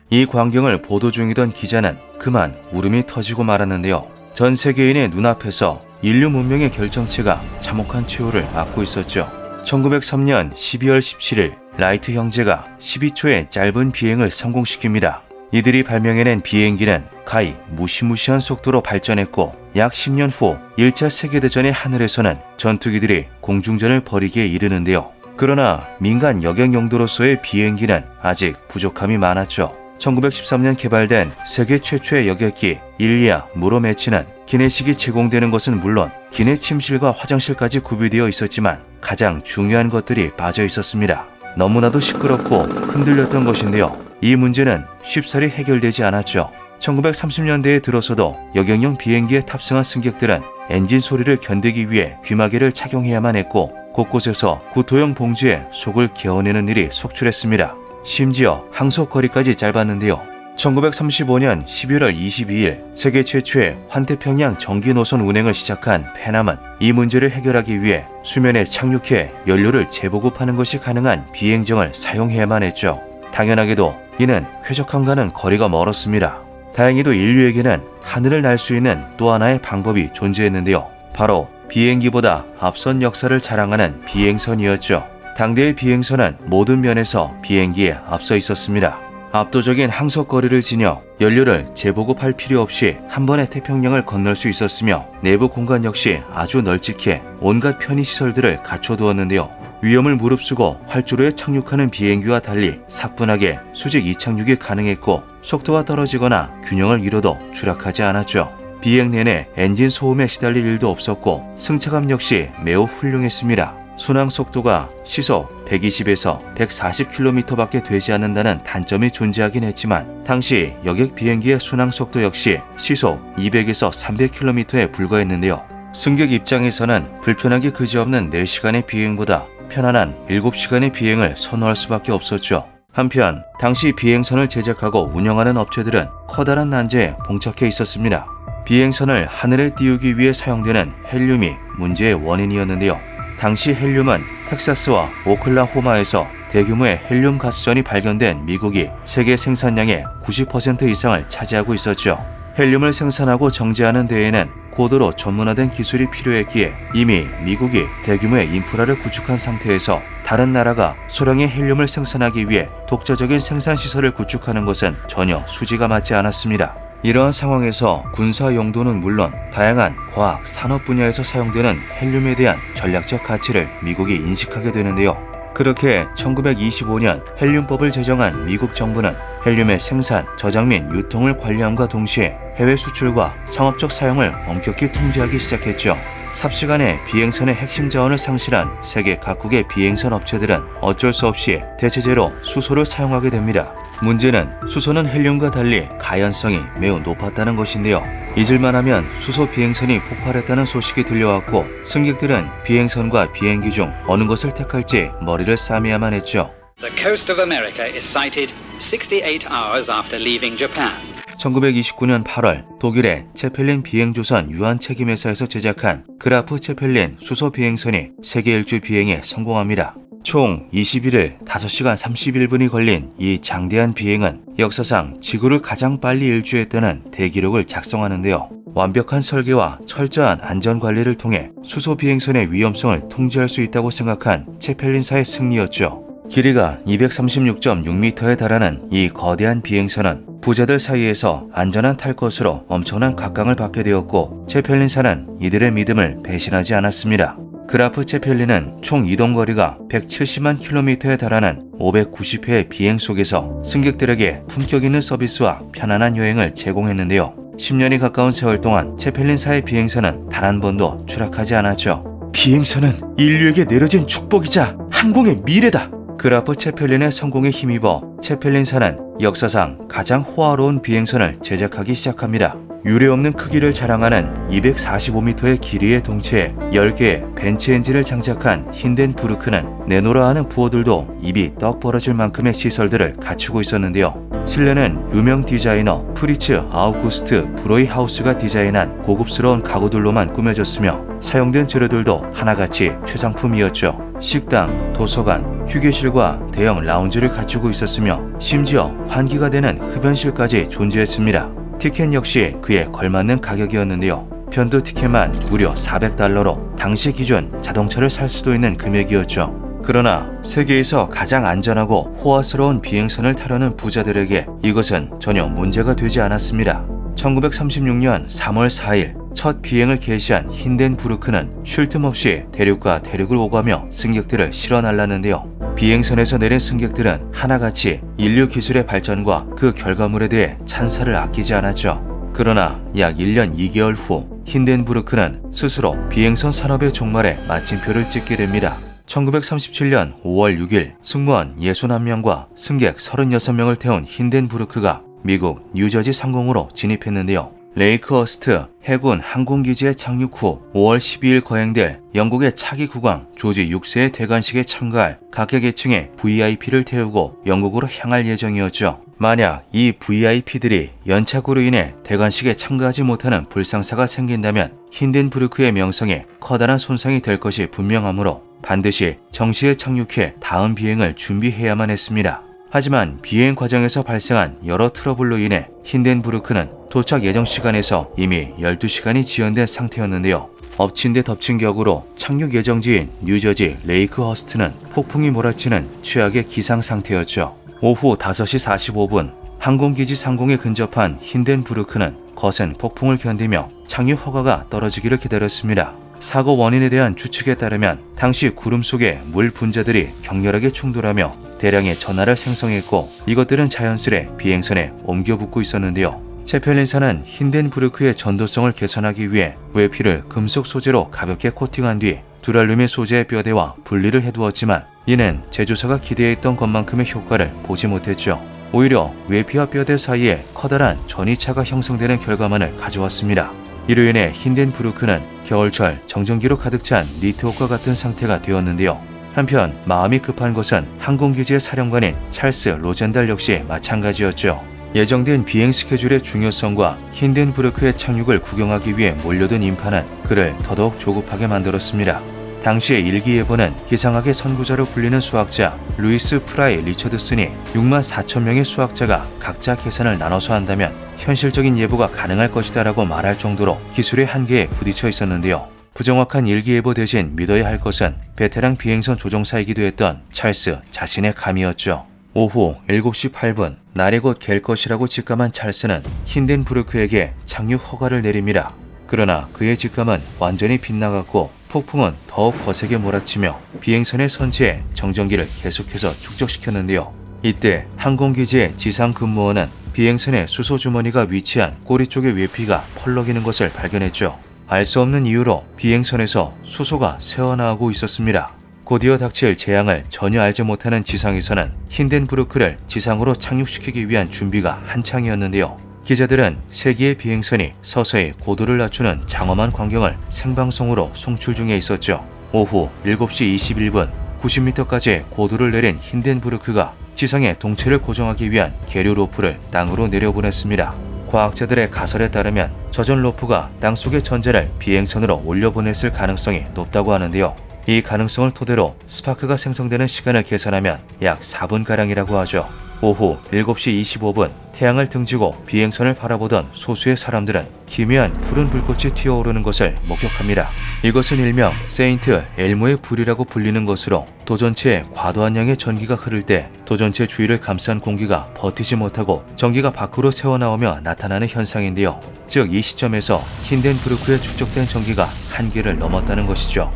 이 광경을 보도 중이던 기자는 그만 울음이 터지고 말았는데요. 전 세계인의 눈앞에서 인류 문명의 결정체가 참혹한 최후를 맞고 있었죠. 1903년 12월 17일 라이트 형제가 12초의 짧은 비행을 성공시킵니다. 이들이 발명해낸 비행기는 가히 무시무시한 속도로 발전했고 약 10년 후 1차 세계대전의 하늘에서는 전투기들이 공중전을 벌이기에 이르는데요. 그러나 민간 여객 용도로서의 비행기는 아직 부족함이 많았죠. 1913년 개발된 세계 최초의 여객기 일리아 무로메치는 기내식이 제공되는 것은 물론 기내 침실과 화장실까지 구비되어 있었지만 가장 중요한 것들이 빠져 있었습니다. 너무나도 시끄럽고 흔들렸던 것인데요. 이 문제는 쉽사리 해결되지 않았죠. 1930년대에 들어서도 여객용 비행기에 탑승한 승객들은 엔진 소리를 견디기 위해 귀마개를 착용해야만 했고 곳곳에서 구토형 봉지에 속을 개어내는 일이 속출했습니다. 심지어 항속거리까지 짧았는데요. 1935년 11월 22일 세계 최초의 환태평양 전기노선 운행을 시작한 페남은 이 문제를 해결하기 위해 수면에 착륙해 연료를 재보급하는 것이 가능한 비행정을 사용해야만 했죠. 당연하게도 이는 쾌적함과는 거리가 멀었습니다. 다행히도 인류에게는 하늘을 날 수 있는 또 하나의 방법이 존재했는데요. 바로 비행기보다 앞선 역사를 자랑하는 비행선이었죠. 당대의 비행선은 모든 면에서 비행기에 앞서 있었습니다. 압도적인 항속거리를 지녀 연료를 재보급할 필요 없이 한 번에 태평양을 건널 수 있었으며 내부 공간 역시 아주 널찍해 온갖 편의시설들을 갖춰두었는데요. 위험을 무릅쓰고 활주로에 착륙하는 비행기와 달리 사뿐하게 수직 이착륙이 가능했고 속도가 떨어지거나 균형을 잃어도 추락하지 않았죠. 비행 내내 엔진 소음에 시달릴 일도 없었고 승차감 역시 매우 훌륭했습니다. 순항 속도가 시속 120에서 140km밖에 되지 않는다는 단점이 존재하긴 했지만 당시 여객 비행기의 순항 속도 역시 시속 200에서 300km에 불과했는데요. 승객 입장에서는 불편하기 그지없는 4시간의 비행보다 편안한 7시간의 비행을 선호할 수밖에 없었죠. 한편 당시 비행선을 제작하고 운영하는 업체들은 커다란 난제에 봉착해 있었습니다. 비행선을 하늘에 띄우기 위해 사용되는 헬륨이 문제의 원인이었는데요. 당시 헬륨은 텍사스와 오클라호마에서 대규모의 헬륨 가스전이 발견된 미국이 세계 생산량의 90% 이상을 차지하고 있었죠. 헬륨을 생산하고 정제하는 데에는 고도로 전문화된 기술이 필요했기에 이미 미국이 대규모의 인프라를 구축한 상태에서 다른 나라가 소량의 헬륨을 생산하기 위해 독자적인 생산 시설을 구축하는 것은 전혀 수지가 맞지 않았습니다. 이러한 상황에서 군사 용도는 물론 다양한 과학, 산업 분야에서 사용되는 헬륨에 대한 전략적 가치를 미국이 인식하게 되는데요. 그렇게 1925년 헬륨법을 제정한 미국 정부는 헬륨의 생산, 저장 및 유통을 관리함과 동시에 해외 수출과 상업적 사용을 엄격히 통제하기 시작했죠. 삽시간에 비행선의 핵심 자원을 상실한 세계 각국의 비행선 업체들은 어쩔 수 없이 대체제로 수소를 사용하게 됩니다. 문제는 수소는 헬륨과 달리 가연성이 매우 높았다는 것인데요. 잊을만하면 수소 비행선이 폭발했다는 소식이 들려왔고 승객들은 비행선과 비행기 중 어느 것을 택할지 머리를 싸매야만 했죠. The coast of America is sighted 68 hours after leaving Japan. 1929년 8월 독일의 체펠린 비행조선 유한책임회사에서 제작한 그라프 체펠린 수소 비행선이 세계 일주 비행에 성공합니다. 총 21일 5시간 31분이 걸린 이 장대한 비행은 역사상 지구를 가장 빨리 일주했다는 대기록을 작성하는데요. 완벽한 설계와 철저한 안전관리를 통해 수소 비행선의 위험성을 통제할 수 있다고 생각한 체펠린사의 승리였죠. 길이가 236.6m에 달하는 이 거대한 비행선은 부자들 사이에서 안전한 탈 것으로 엄청난 각광을 받게 되었고 체펠린사는 이들의 믿음을 배신하지 않았습니다. 그라프 체펠린은 총 이동거리가 170만 킬로미터에 달하는 590회의 비행 속에서 승객들에게 품격 있는 서비스와 편안한 여행을 제공했는데요. 10년이 가까운 세월 동안 체펠린사의 비행선은 단 한 번도 추락하지 않았죠. 비행선은 인류에게 내려진 축복이자 항공의 미래다. 그라프 체펠린의 성공에 힘입어 체펠린사는 역사상 가장 호화로운 비행선을 제작하기 시작합니다. 유례없는 크기를 자랑하는 245m의 길이의 동체에 10개의 벤치 엔진을 장착한 힌덴부르크는 내노라 하는 부호들도 입이 떡 벌어질 만큼의 시설들을 갖추고 있었는데요. 실내는 유명 디자이너 프리츠 아우구스트 브로이하우스가 디자인한 고급스러운 가구들로만 꾸며졌으며 사용된 재료들도 하나같이 최상품이었죠. 식당, 도서관, 휴게실과 대형 라운지를 갖추고 있었으며 심지어 환기가 되는 흡연실까지 존재했습니다. 티켓 역시 그에 걸맞는 가격이었는데요. 편도 티켓만 무려 $400로 당시 기준 자동차를 살 수도 있는 금액이었죠. 그러나 세계에서 가장 안전하고 호화스러운 비행선을 타려는 부자들에게 이것은 전혀 문제가 되지 않았습니다. 1936년 3월 4일 첫 비행을 개시한 힌덴부르크는 쉴 틈 없이 대륙과 대륙을 오가며 승객들을 실어 날랐는데요. 비행선에서 내린 승객들은 하나같이 인류 기술의 발전과 그 결과물에 대해 찬사를 아끼지 않았죠. 그러나 약 1년 2개월 후 힌덴부르크는 스스로 비행선 산업의 종말에 마침표를 찍게 됩니다. 1937년 5월 6일 승무원 61명과 승객 36명을 태운 힌덴부르크가 미국 뉴저지 상공으로 진입했는데요. 레이크허스트 해군 항공기지에 착륙 후 5월 12일 거행될 영국의 차기 국왕 조지 6세의 대관식에 참가할 각계 계층의 VIP를 태우고 영국으로 향할 예정이었죠. 만약 이 VIP들이 연착오로 인해 대관식에 참가하지 못하는 불상사가 생긴다면 힌덴부르크의 명성에 커다란 손상이 될 것이 분명하므로 반드시 정시에 착륙해 다음 비행을 준비해야만 했습니다. 하지만 비행 과정에서 발생한 여러 트러블로 인해 힌덴부르크는 도착 예정 시간에서 이미 12시간이 지연된 상태였는데요. 엎친 데 덮친 격으로 착륙 예정지인 뉴저지 레이크허스트는 폭풍이 몰아치는 최악의 기상 상태였죠. 오후 5시 45분 항공기지 상공에 근접한 힌덴부르크는 거센 폭풍을 견디며 착륙 허가가 떨어지기를 기다렸습니다. 사고 원인에 대한 추측에 따르면 당시 구름 속에 물 분자들이 격렬하게 충돌하며 대량의 전하를 생성했고 이것들은 자연스레 비행선에 옮겨 붙고 있었는데요. 체펠린사는 힌덴부르크의 전도성을 개선하기 위해 외피를 금속 소재로 가볍게 코팅한 뒤 두랄루민 소재의 뼈대와 분리를 해두었지만 이는 제조사가 기대했던 것만큼의 효과를 보지 못했죠. 오히려 외피와 뼈대 사이에 커다란 전이차가 형성되는 결과만을 가져왔습니다. 이로 인해 힌덴부르크는 겨울철 정전기로 가득 찬 니트옷과 같은 상태가 되었는데요. 한편 마음이 급한 것은 항공기지의 사령관인 찰스 로젠달 역시 마찬가지였죠. 예정된 비행 스케줄의 중요성과 힌덴부르크의 착륙을 구경하기 위해 몰려든 인파는 그를 더더욱 조급하게 만들었습니다. 당시의 일기예보는 기상학의 선구자로 불리는 수학자 루이스 프라이 리처드슨이 6만 4천 명의 수학자가 각자 계산을 나눠서 한다면 현실적인 예보가 가능할 것이다 라고 말할 정도로 기술의 한계에 부딪혀 있었는데요. 부정확한 일기예보 대신 믿어야 할 것은 베테랑 비행선 조종사이기도 했던 찰스 자신의 감이었죠. 오후 7시 8분 날이 곧 갤 것이라고 직감한 찰스는 힌덴부르크에게 착륙 허가를 내립니다. 그러나 그의 직감은 완전히 빗나갔고 폭풍은 더욱 거세게 몰아치며 비행선의 선체에 정전기를 계속해서 축적시켰는데요. 이때 항공기지의 지상 근무원은 비행선의 수소 주머니가 위치한 꼬리 쪽의 외피가 펄럭이는 것을 발견했죠. 알 수 없는 이유로 비행선에서 수소가 새어나오고 있었습니다. 곧이어 닥칠 재앙을 전혀 알지 못하는 지상에서는 힌덴부르크를 지상으로 착륙시키기 위한 준비가 한창이었는데요. 기자들은 세 개의 비행선이 서서히 고도를 낮추는 장엄한 광경을 생방송으로 송출 중에 있었죠. 오후 7시 21분 90m까지 고도를 내린 힌덴부르크가 지상에 동체를 고정하기 위한 계류 로프를 땅으로 내려보냈습니다. 과학자들의 가설에 따르면 저전 로프가 땅속의 전자를 비행선으로 올려보냈을 가능성이 높다고 하는데요. 이 가능성을 토대로 스파크가 생성되는 시간을 계산하면 약 4분가량이라고 하죠. 오후 7시 25분 태양을 등지고 비행선을 바라보던 소수의 사람들은 기묘한 푸른 불꽃이 튀어오르는 것을 목격합니다. 이것은 일명 세인트 엘모의 불이라고 불리는 것으로 도전체에 과도한 양의 전기가 흐를 때 도전체 주위를 감싼 공기가 버티지 못하고 전기가 밖으로 새어나오며 나타나는 현상인데요. 즉 이 시점에서 힌덴부르크에 축적된 전기가 한계를 넘었다는 것이죠.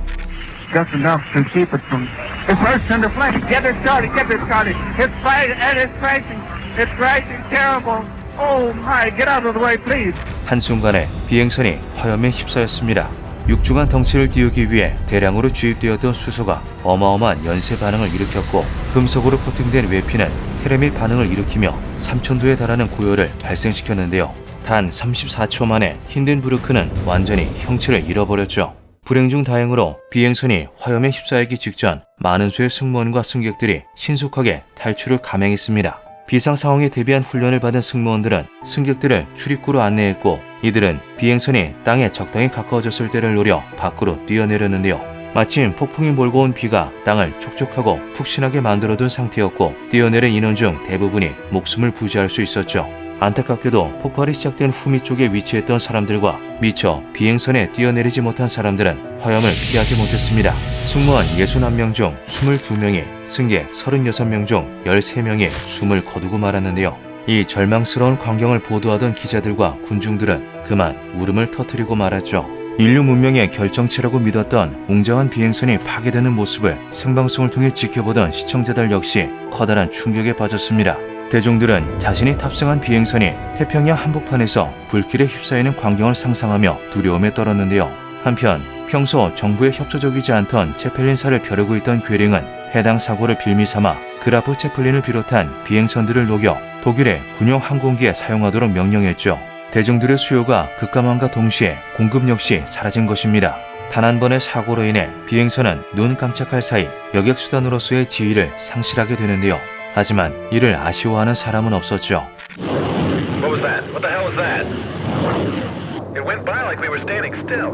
Just enough to keep it from... It bursts into flames. Get it started. It's fighting and it's crashing terrible. Oh my, get out of the way, please. 한순간에 비행선이 화염에 휩싸였습니다. 육중한 덩치를 띄우기 위해 대량으로 주입되었던 수소가 어마어마한 연쇄 반응을 일으켰고 금속으로 코팅된 외피는 테레밋 반응을 일으키며 3000도에 달하는 고열을 발생시켰는데요. 단 34초 만에 힌덴부르크는 완전히 형체를 잃어버렸죠. 불행 중 다행으로 비행선이 화염에 휩싸이기 직전 많은 수의 승무원과 승객들이 신속하게 탈출을 감행했습니다. 비상 상황에 대비한 훈련을 받은 승무원들은 승객들을 출입구로 안내했고 이들은 비행선이 땅에 적당히 가까워졌을 때를 노려 밖으로 뛰어내렸는데요. 마침 폭풍이 몰고 온 비가 땅을 촉촉하고 푹신하게 만들어둔 상태였고 뛰어내린 인원 중 대부분이 목숨을 부지할 수 있었죠. 안타깝게도 폭발이 시작된 후미 쪽에 위치했던 사람들과 미처 비행선에 뛰어내리지 못한 사람들은 화염을 피하지 못했습니다. 승무원 61명 중 22명이, 승객 36명 중 13명이 숨을 거두고 말았는데요. 이 절망스러운 광경을 보도하던 기자들과 군중들은 그만 울음을 터뜨리고 말았죠. 인류 문명의 결정체라고 믿었던 웅장한 비행선이 파괴되는 모습을 생방송을 통해 지켜보던 시청자들 역시 커다란 충격에 빠졌습니다. 대중들은 자신이 탑승한 비행선이 태평양 한복판에서 불길에 휩싸이는 광경을 상상하며 두려움에 떨었는데요. 한편 평소 정부에 협조적이지 않던 체펠린사를 벼르고 있던 괴링은 해당 사고를 빌미삼아 그라프 체플린을 비롯한 비행선들을 녹여 독일의 군용 항공기에 사용하도록 명령했죠. 대중들의 수요가 급감함과 동시에 공급 역시 사라진 것입니다. 단 한 번의 사고로 인해 비행선은 눈 깜짝할 사이 여객수단으로서의 지위를 상실하게 되는데요. 하지만 이를 아쉬워하는 사람은 없었죠. What was that? What the hell was that? It went by like we were standing still.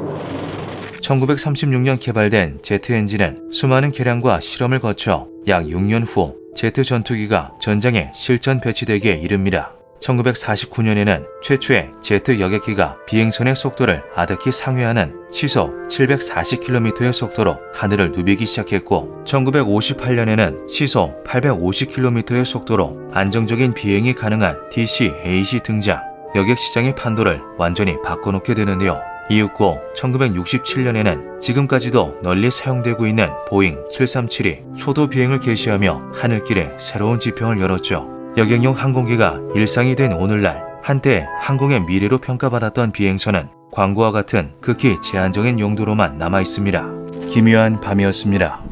1936년 개발된 제트 엔진은 수많은 개량과 실험을 거쳐 약 6년 후 제트 전투기가 전장에 실전 배치되기에 이릅니다. 1949년에는 최초의 제트 여객기가 비행선의 속도를 아득히 상회하는 시속 740km의 속도로 하늘을 누비기 시작했고 1958년에는 시속 850km의 속도로 안정적인 비행이 가능한 DC-8이 등장, 여객 시장의 판도를 완전히 바꿔놓게 되는데요. 이윽고 1967년에는 지금까지도 널리 사용되고 있는 보잉 737이 초도 비행을 개시하며 하늘길에 새로운 지평을 열었죠. 여객용 항공기가 일상이 된 오늘날, 한때 항공의 미래로 평가받았던 비행선은 광고와 같은 극히 제한적인 용도로만 남아 있습니다. 기묘한 밤이었습니다.